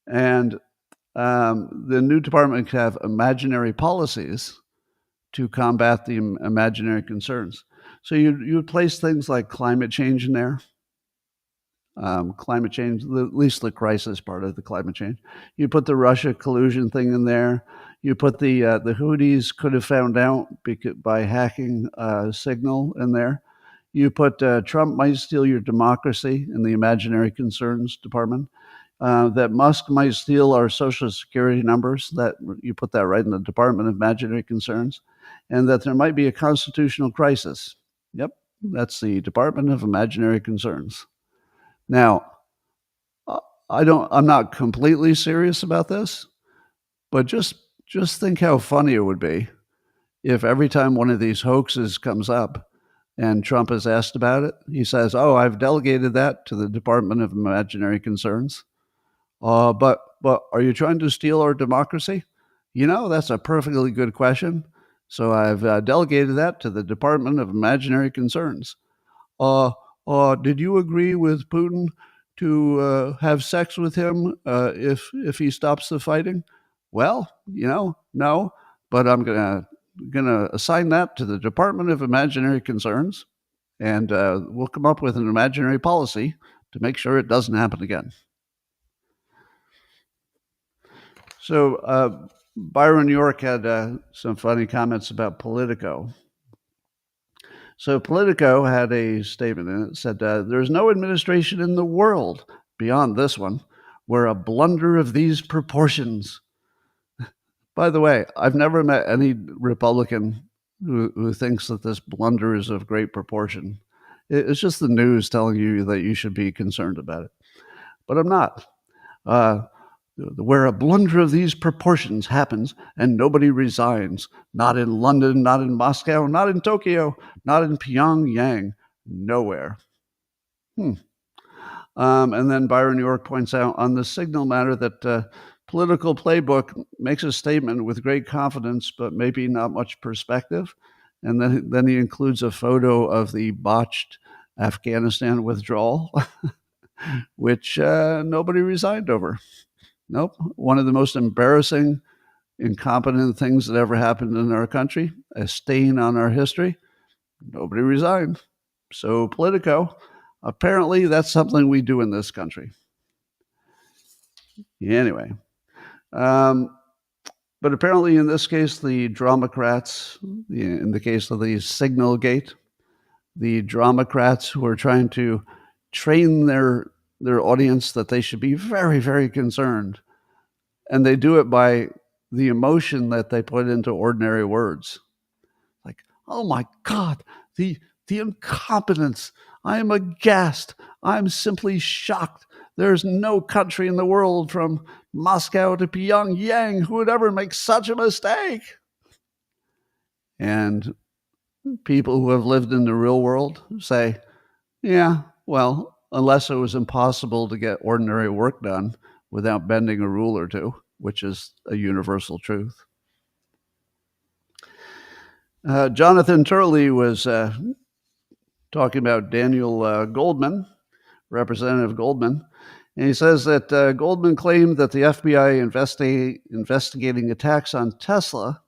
A: And the new department could have imaginary policies to combat the imaginary concerns. So you would place things like climate change in there. Climate change, at least the crisis part of the climate change. You put the Russia collusion thing in there. You put the Houthis could have found out by hacking Signal in there. You put Trump might steal your democracy in the imaginary concerns department. That Musk might steal our social security numbers. That you put that right in the Department of Imaginary Concerns. And that there might be a constitutional crisis. Yep, that's the Department of Imaginary Concerns. Now, I'm not completely serious about this, but just think how funny it would be if every time one of these hoaxes comes up and Trump is asked about it, he says, "Oh, I've delegated that to the Department of Imaginary Concerns." But are you trying to steal our democracy? That's a perfectly good question. So I've delegated that to the Department of Imaginary Concerns. Did you agree with Putin to have sex with him if he stops the fighting? Well, no, but I'm gonna assign that to the Department of Imaginary Concerns, and we'll come up with an imaginary policy to make sure it doesn't happen again. So Byron York had some funny comments about Politico. So Politico had a statement in it that said, there's no administration in the world beyond this one where a blunder of these proportions. By the way, I've never met any Republican who thinks that this blunder is of great proportion. It's just the news telling you that you should be concerned about it. But I'm not. Where a blunder of these proportions happens and nobody resigns, not in London, not in Moscow, not in Tokyo, not in Pyongyang, nowhere. And then Byron York points out on the Signal matter that Political Playbook makes a statement with great confidence, but maybe not much perspective. And then he includes a photo of the botched Afghanistan withdrawal, which nobody resigned over. Nope. One of the most embarrassing, incompetent things that ever happened in our country, a stain on our history. Nobody resigned. So Politico, apparently that's something we do in this country. Anyway, but apparently in this case, the Dramocrats, in the case of the Signalgate, the Dramocrats who are trying to train their audience that they should be very, very concerned. And they do it by the emotion that they put into ordinary words. Like, oh my God, the incompetence. I am aghast. I'm simply shocked. There's no country in the world from Moscow to Pyongyang who would ever make such a mistake. And people who have lived in the real world say, yeah, well, unless it was impossible to get ordinary work done without bending a rule or two, which is a universal truth. Jonathan Turley was talking about Daniel Goldman, Representative Goldman, and he says that Goldman claimed that the FBI investigating attacks on Tesla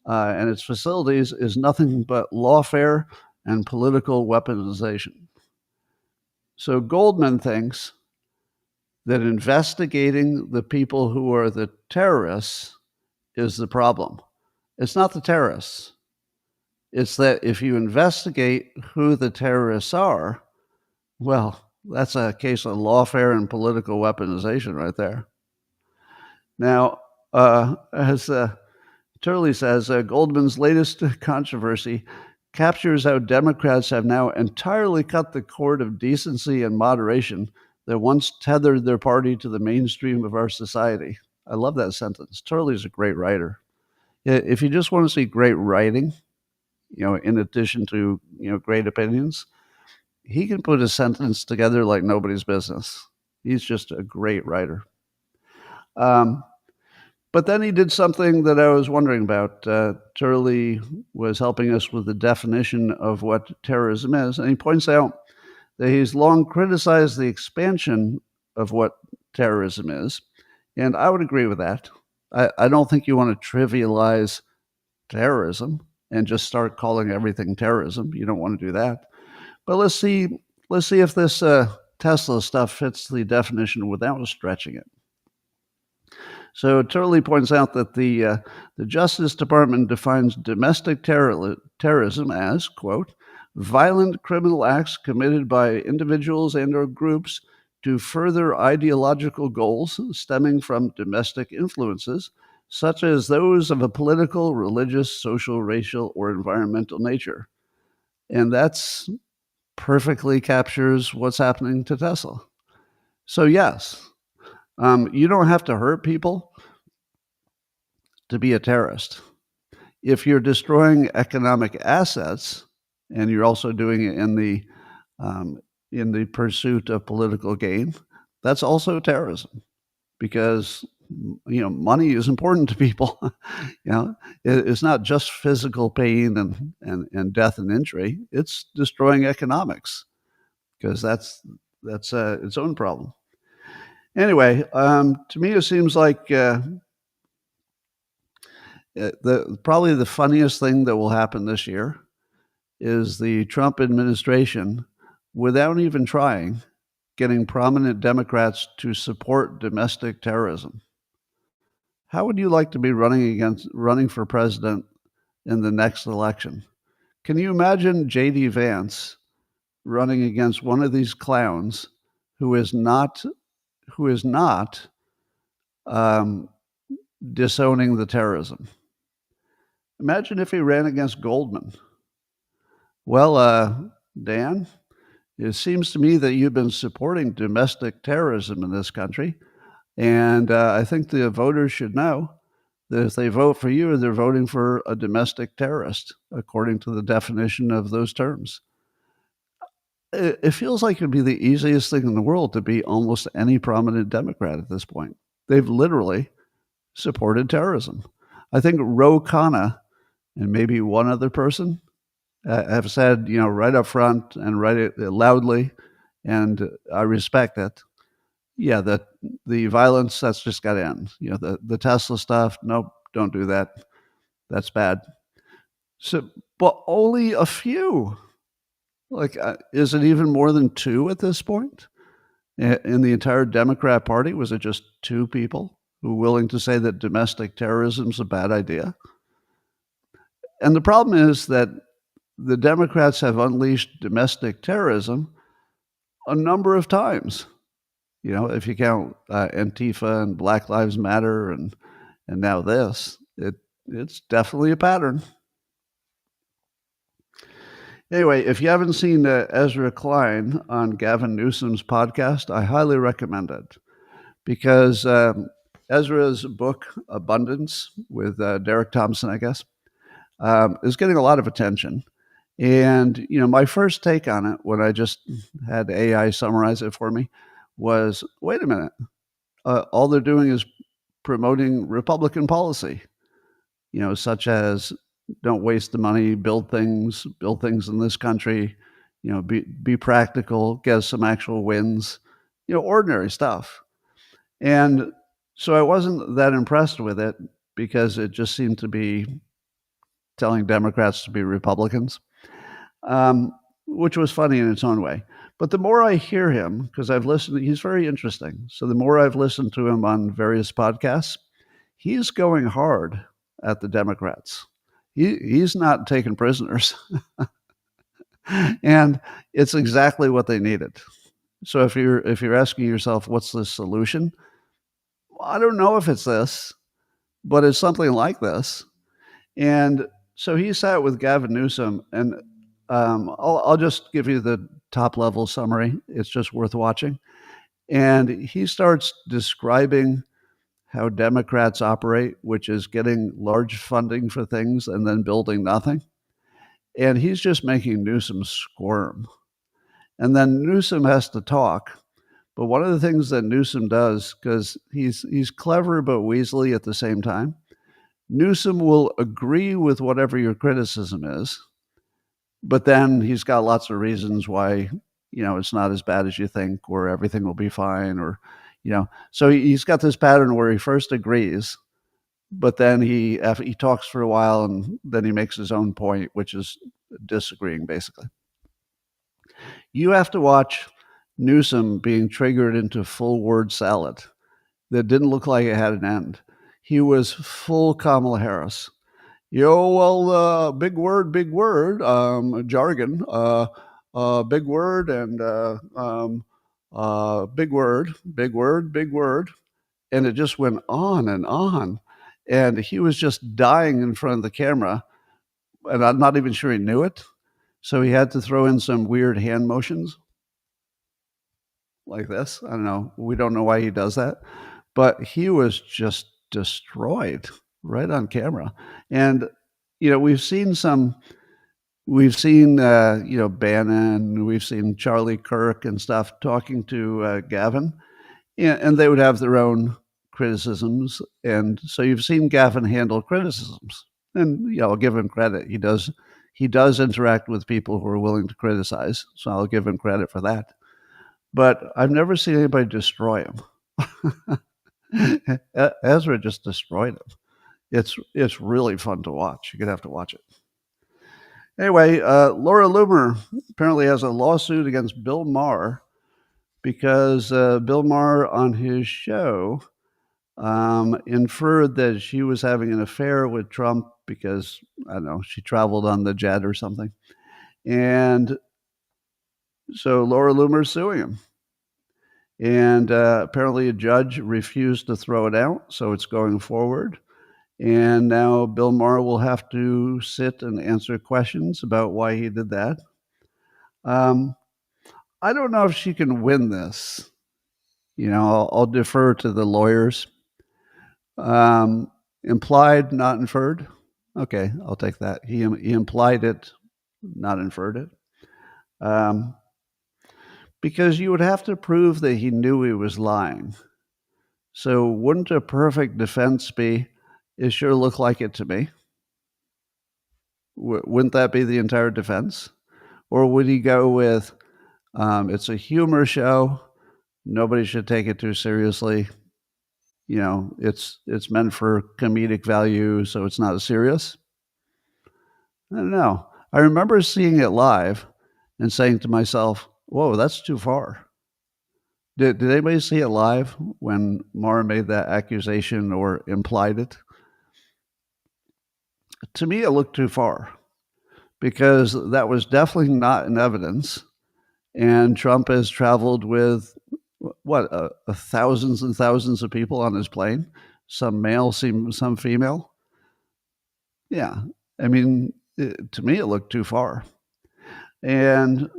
A: and its facilities is nothing but lawfare and political weaponization. So Goldman thinks that investigating the people who are the terrorists is the problem. It's not the terrorists. It's that if you investigate who the terrorists are, well, that's a case of lawfare and political weaponization right there. Now, as Turley says, Goldman's latest controversy captures how Democrats have now entirely cut the cord of decency and moderation that once tethered their party to the mainstream of our society. I love that sentence. Turley's a great writer. If you just want to see great writing, in addition to, great opinions, he can put a sentence together like nobody's business. He's just a great writer. But then he did something that I was wondering about. Turley was helping us with the definition of what terrorism is, and he points out that he's long criticized the expansion of what terrorism is, and I would agree with that. I don't think you want to trivialize terrorism and just start calling everything terrorism. You don't want to do that. But let's see if this Tesla stuff fits the definition without stretching it. So Turley points out that the Justice Department defines domestic terrorism as, quote, violent criminal acts committed by individuals and or groups to further ideological goals stemming from domestic influences, such as those of a political, religious, social, racial, or environmental nature. And that's perfectly captures what's happening to Tesla. So yes, you don't have to hurt people to be a terrorist. If you're destroying economic assets and you're also doing it in the pursuit of political gain, that's also terrorism, because money is important to people. It's not just physical pain and death and injury. It's destroying economics, because that's its own problem. Anyway, to me it seems like Probably the funniest thing that will happen this year is the Trump administration, without even trying, getting prominent Democrats to support domestic terrorism. How would you like to be running for president in the next election? Can you imagine J.D. Vance running against one of these clowns who is not disowning the terrorism? Imagine if he ran against Goldman. Well, Dan, it seems to me that you've been supporting domestic terrorism in this country, and I think the voters should know that if they vote for you, they're voting for a domestic terrorist, according to the definition of those terms. It feels like it'd be the easiest thing in the world to be almost any prominent Democrat at this point. They've literally supported terrorism. I think Ro Khanna and maybe one other person have said, right up front and right loudly, and I respect it. Yeah, that the violence, that's just got to end. The Tesla stuff, nope, don't do that. That's bad. So, but only a few. Is it even more than two at this point? In the entire Democrat Party, was it just two people who were willing to say that domestic terrorism is a bad idea? And the problem is that the Democrats have unleashed domestic terrorism a number of times. If you count Antifa and Black Lives Matter and now this, it's definitely a pattern. Anyway, if you haven't seen Ezra Klein on Gavin Newsom's podcast, I highly recommend it, because Ezra's book, Abundance, with Derek Thompson, I guess, is getting a lot of attention. And, my first take on it, when I just had AI summarize it for me, was, wait a minute, all they're doing is promoting Republican policy, such as don't waste the money, build things in this country, be practical, get some actual wins, ordinary stuff. And so I wasn't that impressed with it, because it just seemed to be telling Democrats to be Republicans, which was funny in its own way. But the more I hear him, because I've listened, he's very interesting. So the more I've listened to him on various podcasts, he's going hard at the Democrats. He's not taking prisoners. And it's exactly what they needed. So if you're asking yourself, what's the solution? Well, I don't know if it's this, but it's something like this. And so he sat with Gavin Newsom, and I'll just give you the top level summary. It's just worth watching. And he starts describing how Democrats operate, which is getting large funding for things and then building nothing. And he's just making Newsom squirm. And then Newsom has to talk. But one of the things that Newsom does, because he's clever but weaselly at the same time, Newsom will agree with whatever your criticism is, but then he's got lots of reasons why, it's not as bad as you think, or everything will be fine, or, so he's got this pattern where he first agrees, but then he talks for a while, and then he makes his own point, which is disagreeing, basically. You have to watch Newsom being triggered into full word salad that didn't look like it had an end. He was full Kamala Harris. Big word, jargon, big word, and big word. And it just went on and on. And he was just dying in front of the camera, and I'm not even sure he knew it. So he had to throw in some weird hand motions like this. I don't know. We don't know why he does that. But he was just destroyed right on camera. And, we've seen Bannon, we've seen Charlie Kirk and stuff talking to Gavin, and they would have their own criticisms. And so you've seen Gavin handle criticisms, and, I'll give him credit. He does interact with people who are willing to criticize. So I'll give him credit for that. But I've never seen anybody destroy him. Ezra just destroyed him. It's really fun to watch. You're gonna have to watch it. Anyway, Laura Loomer apparently has a lawsuit against Bill Maher because Bill Maher on his show inferred that she was having an affair with Trump because, I don't know, she traveled on the jet or something. And so Laura Loomer's suing him. And apparently a judge refused to throw it out, so it's going forward. And now Bill Maher will have to sit and answer questions about why he did that. I don't know if she can win this. I'll defer to the lawyers. Implied, not inferred. Okay, I'll take that. He implied it, not inferred it. Because you would have to prove that he knew he was lying. So wouldn't a perfect defense be, it sure looked like it to me? Wouldn't that be the entire defense? Or would he go with, it's a humor show, nobody should take it too seriously, it's meant for comedic value, so it's not serious? I don't know. I remember seeing it live and saying to myself, whoa, that's too far. Did anybody see it live when Maher made that accusation or implied it? To me, it looked too far because that was definitely not in evidence. And Trump has traveled with, thousands and thousands of people on his plane, some male, some female. Yeah, I mean, to me, it looked too far. And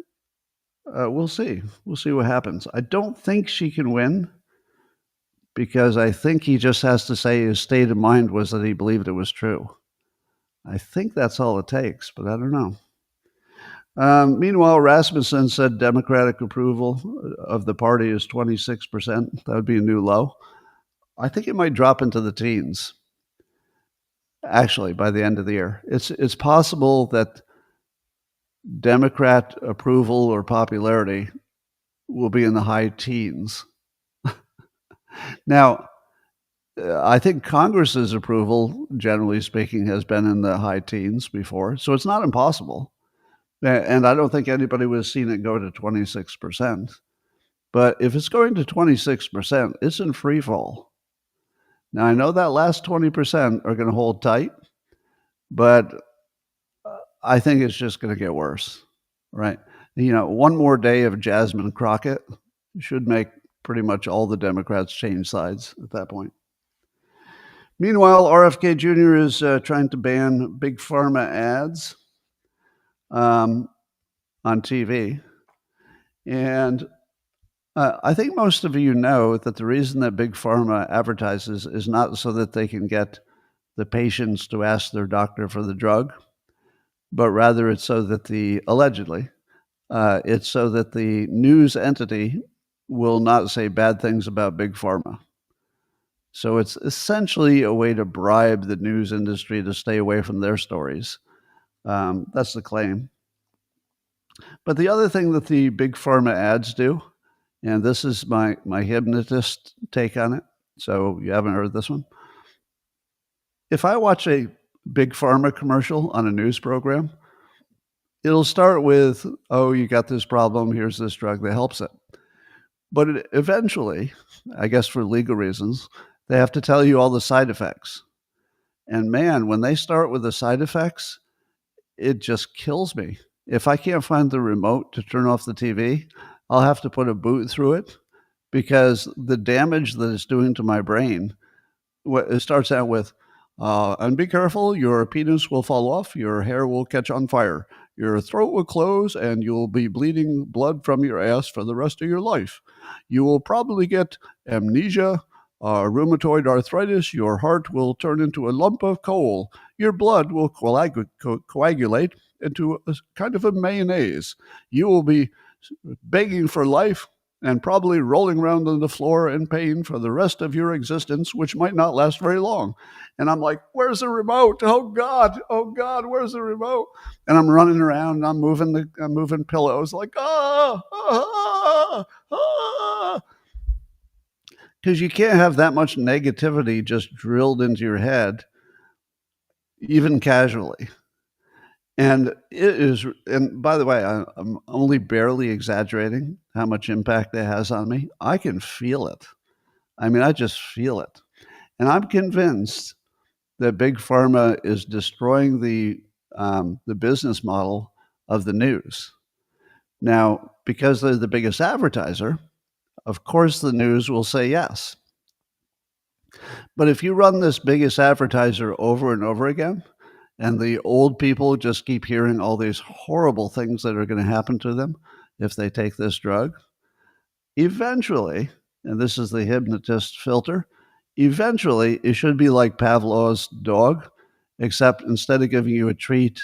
A: we'll see. We'll see what happens. I don't think she can win because I think he just has to say his state of mind was that he believed it was true. I think that's all it takes, but I don't know. Meanwhile, Rasmussen said Democratic approval of the party is 26%. That would be a new low. I think it might drop into the teens, actually, by the end of the year. It's possible that Democrat approval or popularity will be in the high teens. Now, I think Congress's approval, generally speaking, has been in the high teens before, so it's not impossible. And I don't think anybody would have seen it go to 26%. But if it's going to 26%, it's in free fall. Now, I know that last 20% are going to hold tight, but I think it's just going to get worse, right? One more day of Jasmine Crockett should make pretty much all the Democrats change sides at that point. Meanwhile, RFK Jr. is trying to ban big pharma ads on TV. And I think most of you know that the reason that big pharma advertises is not so that they can get the patients to ask their doctor for the drug, but rather it's so that it's so that the news entity will not say bad things about big pharma. So it's essentially a way to bribe the news industry to stay away from their stories. That's the claim. But the other thing that the big pharma ads do, and this is my hypnotist take on it, so you haven't heard this one. If I watch a big pharma commercial on a news program, it'll start with, oh, you got this problem, here's this drug that helps it. But eventually, I guess for legal reasons, they have to tell you all the side effects. And man, when they start with the side effects, it just kills me. If I can't find the remote to turn off the TV, I'll have to put a boot through it because the damage that it's doing to my brain, it starts out with, and be careful, your penis will fall off, your hair will catch on fire, your throat will close, and you'll be bleeding blood from your ass for the rest of your life. You will probably get amnesia, rheumatoid arthritis, your heart will turn into a lump of coal, your blood will coagulate into a kind of a mayonnaise. You will be begging for life and probably rolling around on the floor in pain for the rest of your existence, which might not last very long. And I'm like, where's the remote? Oh God, where's the remote? And I'm running around, and I'm moving pillows like, because you can't have that much negativity just drilled into your head even casually. And and by the way, I'm only barely exaggerating how much impact it has on me. I can feel it. I mean, I just feel it. And I'm convinced that Big Pharma is destroying the business model of the news. Now, because they're the biggest advertiser, of course the news will say yes. But if you run this biggest advertiser over and over again, and the old people just keep hearing all these horrible things that are going to happen to them if they take this drug, eventually, and this is the hypnotist filter, eventually it should be like Pavlov's dog, except instead of giving you a treat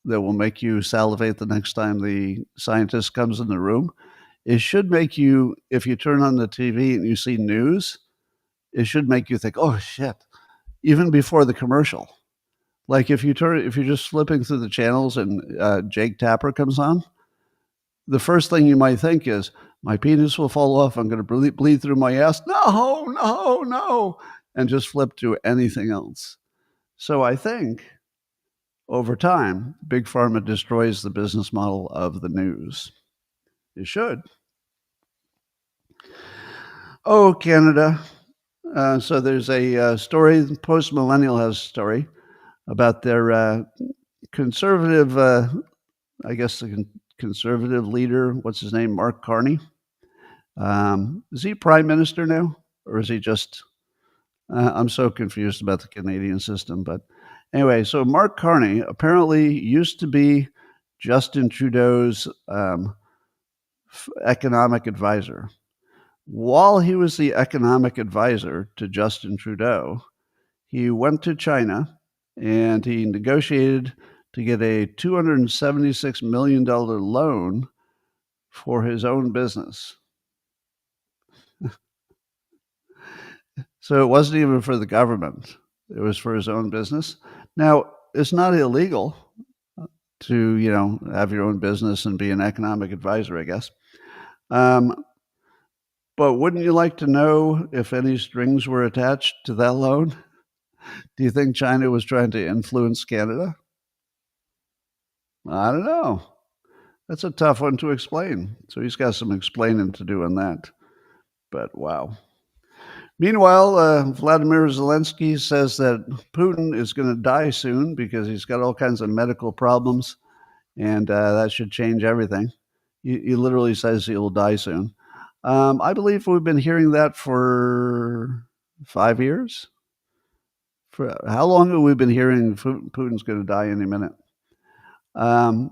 A: that will make you salivate the next time the scientist comes in the room, it should make you, if you turn on the TV and you see news, it should make you think, oh shit, even before the commercial. Like if you're just flipping through the channels and Jake Tapper comes on, the first thing you might think is, my penis will fall off. I'm going to bleed through my ass. No, no, no. And just flip to anything else. So I think over time, Big Pharma destroys the business model of the news. It should. Oh, Canada. So there's a story, Post Millennial has a story about their conservative, I guess the conservative leader, what's his name, Mark Carney. Is he prime minister now? Or is he just, I'm so confused about the Canadian system. But anyway, so Mark Carney apparently used to be Justin Trudeau's economic advisor. While he was the economic advisor to Justin Trudeau, he went to China and he negotiated to get a $276 million loan for his own business. So it wasn't even for the government. It was for his own business. Now, it's not illegal to, have your own business and be an economic advisor, I guess. But wouldn't you like to know if any strings were attached to that loan? Do you think China was trying to influence Canada? I don't know. That's a tough one to explain. So he's got some explaining to do on that. But wow. Meanwhile, Vladimir Zelensky says that Putin is going to die soon because he's got all kinds of medical problems, and that should change everything. He literally says he will die soon. I believe we've been hearing that for 5 years. For how long have we been hearing Putin's going to die any minute? I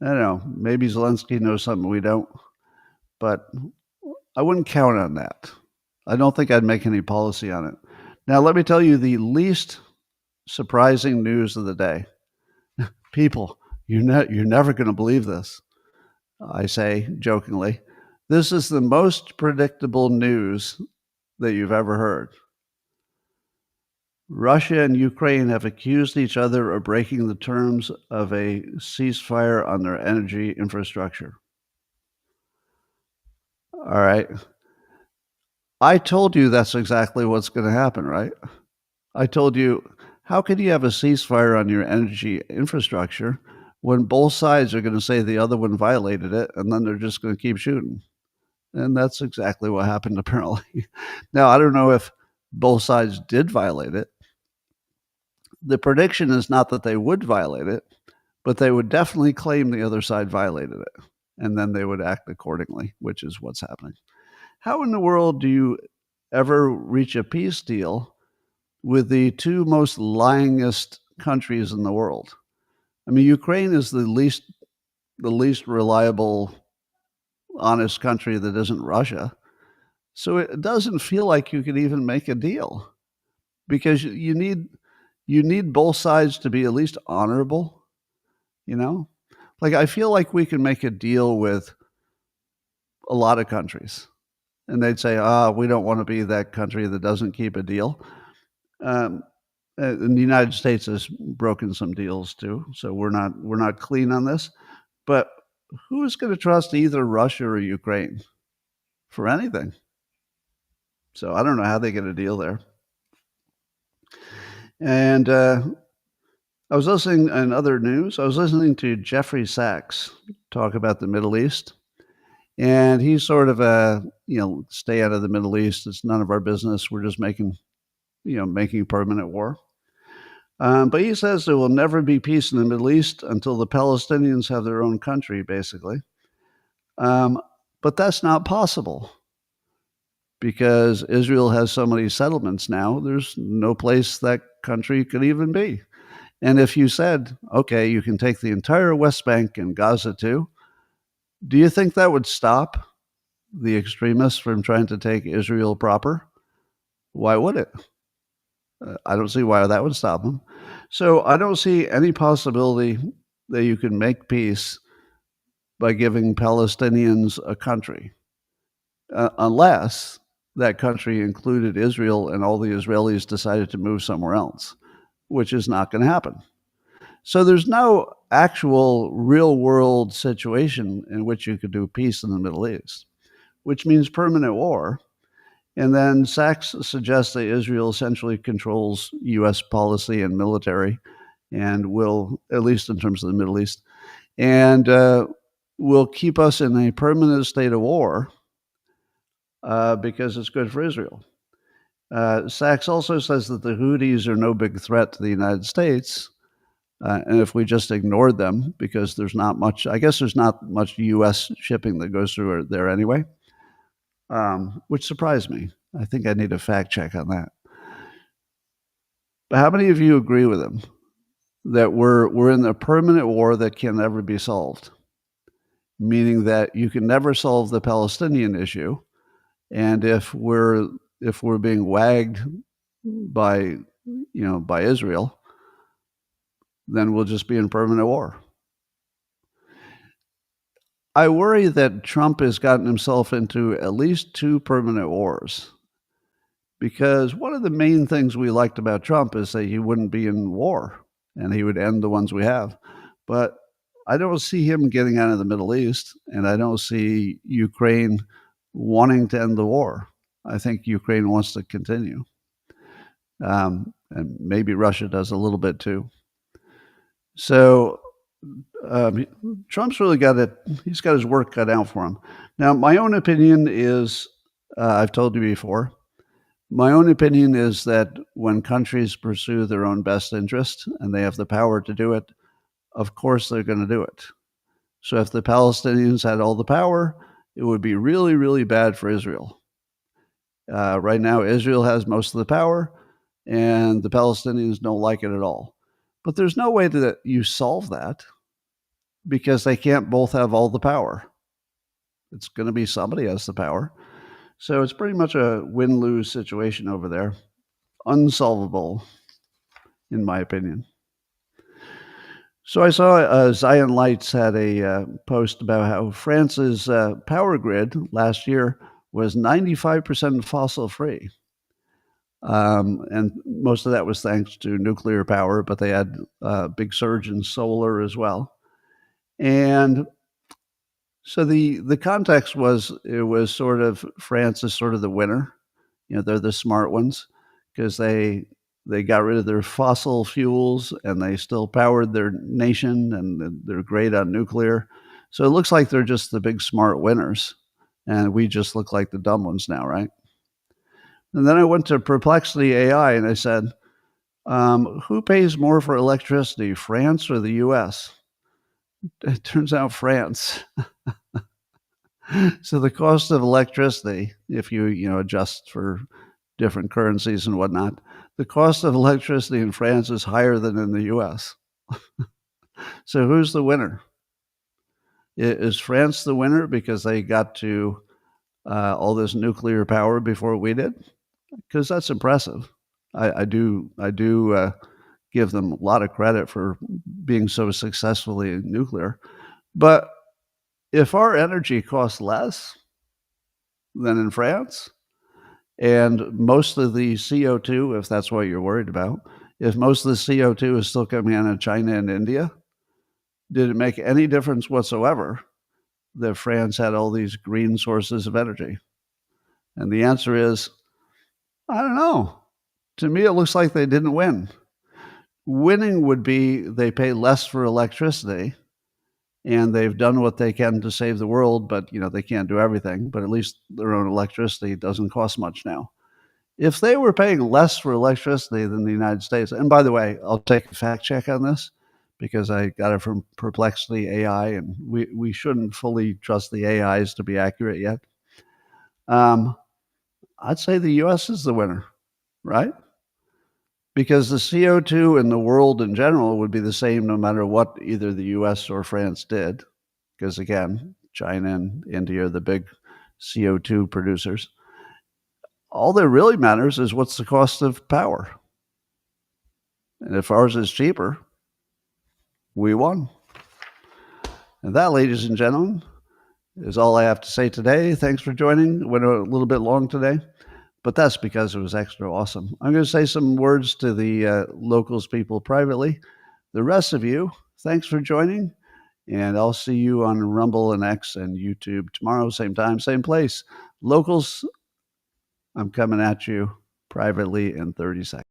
A: don't know. Maybe Zelensky knows something we don't, but I wouldn't count on that. I don't think I'd make any policy on it. Now, let me tell you the least surprising news of the day. People, you're never going to believe this, I say jokingly. This is the most predictable news that you've ever heard. Russia and Ukraine have accused each other of breaking the terms of a ceasefire on their energy infrastructure. All right. I told you that's exactly what's going to happen, right? I told you, how could you have a ceasefire on your energy infrastructure when both sides are going to say the other one violated it, and then they're just going to keep shooting? And that's exactly what happened, apparently. Now, I don't know if both sides did violate it. The prediction is not that they would violate it, but they would definitely claim the other side violated it, and then they would act accordingly, which is what's happening. How in the world do you ever reach a peace deal with the two most lyingest countries in the world? I mean, Ukraine is the least reliable, honest country that isn't Russia. So it doesn't feel like you could even make a deal, because you need both sides to be at least honorable, Like, I feel like we can make a deal with a lot of countries, and they'd say, we don't want to be that country that doesn't keep a deal. And the United States has broken some deals too, so we're not clean on this. But who is going to trust either Russia or Ukraine for anything? So I don't know how they get a deal there. And I was listening in other news. I was listening to Jeffrey Sachs talk about the Middle East, and he's sort of a stay out of the Middle East. It's none of our business. We're just making permanent war. But he says there will never be peace in the Middle East until the Palestinians have their own country, basically. But that's not possible because Israel has so many settlements now. There's no place that country could even be. And if you said, okay, you can take the entire West Bank and Gaza too, do you think that would stop the extremists from trying to take Israel proper? Why would it? I don't see why that would stop them. So I don't see any possibility that you can make peace by giving Palestinians a country, unless that country included Israel and all the Israelis decided to move somewhere else, which is not going to happen. So there's no actual real world situation in which you could do peace in the Middle East, which means permanent war. And then Sachs suggests that Israel essentially controls U.S. policy and military and will, at least in terms of the Middle East, and will keep us in a permanent state of war because it's good for Israel. Sachs also says that the Houthis are no big threat to the United States. And if we just ignored them, because there's not much, I guess there's not much U.S. shipping that goes through there anyway, which surprised me. I think I need a fact check on that. But how many of you agree with him that we're in a permanent war that can never be solved? Meaning that you can never solve the Palestinian issue, and if we're being wagged by Israel, then we'll just be in permanent war. I worry that Trump has gotten himself into at least 2 permanent wars, because one of the main things we liked about Trump is that he wouldn't be in war and he would end the ones we have. But I don't see him getting out of the Middle East, and I don't see Ukraine wanting to end the war. I think Ukraine wants to continue. And maybe Russia does a little bit too. So Trump's really he's got his work cut out for him. Now, my own opinion is, I've told you before, my own opinion is that when countries pursue their own best interest and they have the power to do it, of course they're going to do it. So if the Palestinians had all the power, it would be really, really bad for Israel. Right now, Israel has most of the power, and the Palestinians don't like it at all. But there's no way that you solve that, because they can't both have all the power. It's going to be somebody has the power. So it's pretty much a win-lose situation over there. Unsolvable, in my opinion. So I saw Zion Lights had a post about how France's power grid last year was 95% fossil-free. And most of that was thanks to nuclear power, but they had a big surge in solar as well. And so the context was, it was sort of France is sort of the winner. They're the smart ones because they got rid of their fossil fuels and they still powered their nation, and they're great on nuclear. So it looks like they're just the big smart winners, and we just look like the dumb ones now, right? And then I went to Perplexity AI and I said, who pays more for electricity, France or the US? It turns out France. So the cost of electricity, if you adjust for different currencies and whatnot, the cost of electricity in France is higher than in the US. So who's the winner? Is France the winner because they got to all this nuclear power before we did? Because that's impressive. I do give them a lot of credit for being so successfully in nuclear. But if our energy costs less than in France, and most of the CO2, if that's what you're worried about, if most of the CO2 is still coming out of China and India, did it make any difference whatsoever that France had all these green sources of energy? And the answer is, I don't know. To me, it looks like they didn't win. Winning would be they pay less for electricity, and they've done what they can to save the world, but they can't do everything. But at least their own electricity doesn't cost much now. If they were paying less for electricity than the United States, and by the way, I'll take a fact check on this because I got it from Perplexity AI, and we shouldn't fully trust the AIs to be accurate yet. I'd say the U.S. is the winner, right? Because the CO2 in the world in general would be the same no matter what either the U.S. or France did. Because again, China and India are the big CO2 producers. All that really matters is what's the cost of power. And if ours is cheaper, we won. And that, ladies and gentlemen, is all I have to say today. Thanks for joining. Went a little bit long today, but that's because it was extra awesome. I'm going to say some words to the locals people privately. The rest of you, thanks for joining, and I'll see you on Rumble and X and YouTube tomorrow, same time, same place. Locals, I'm coming at you privately in 30 seconds.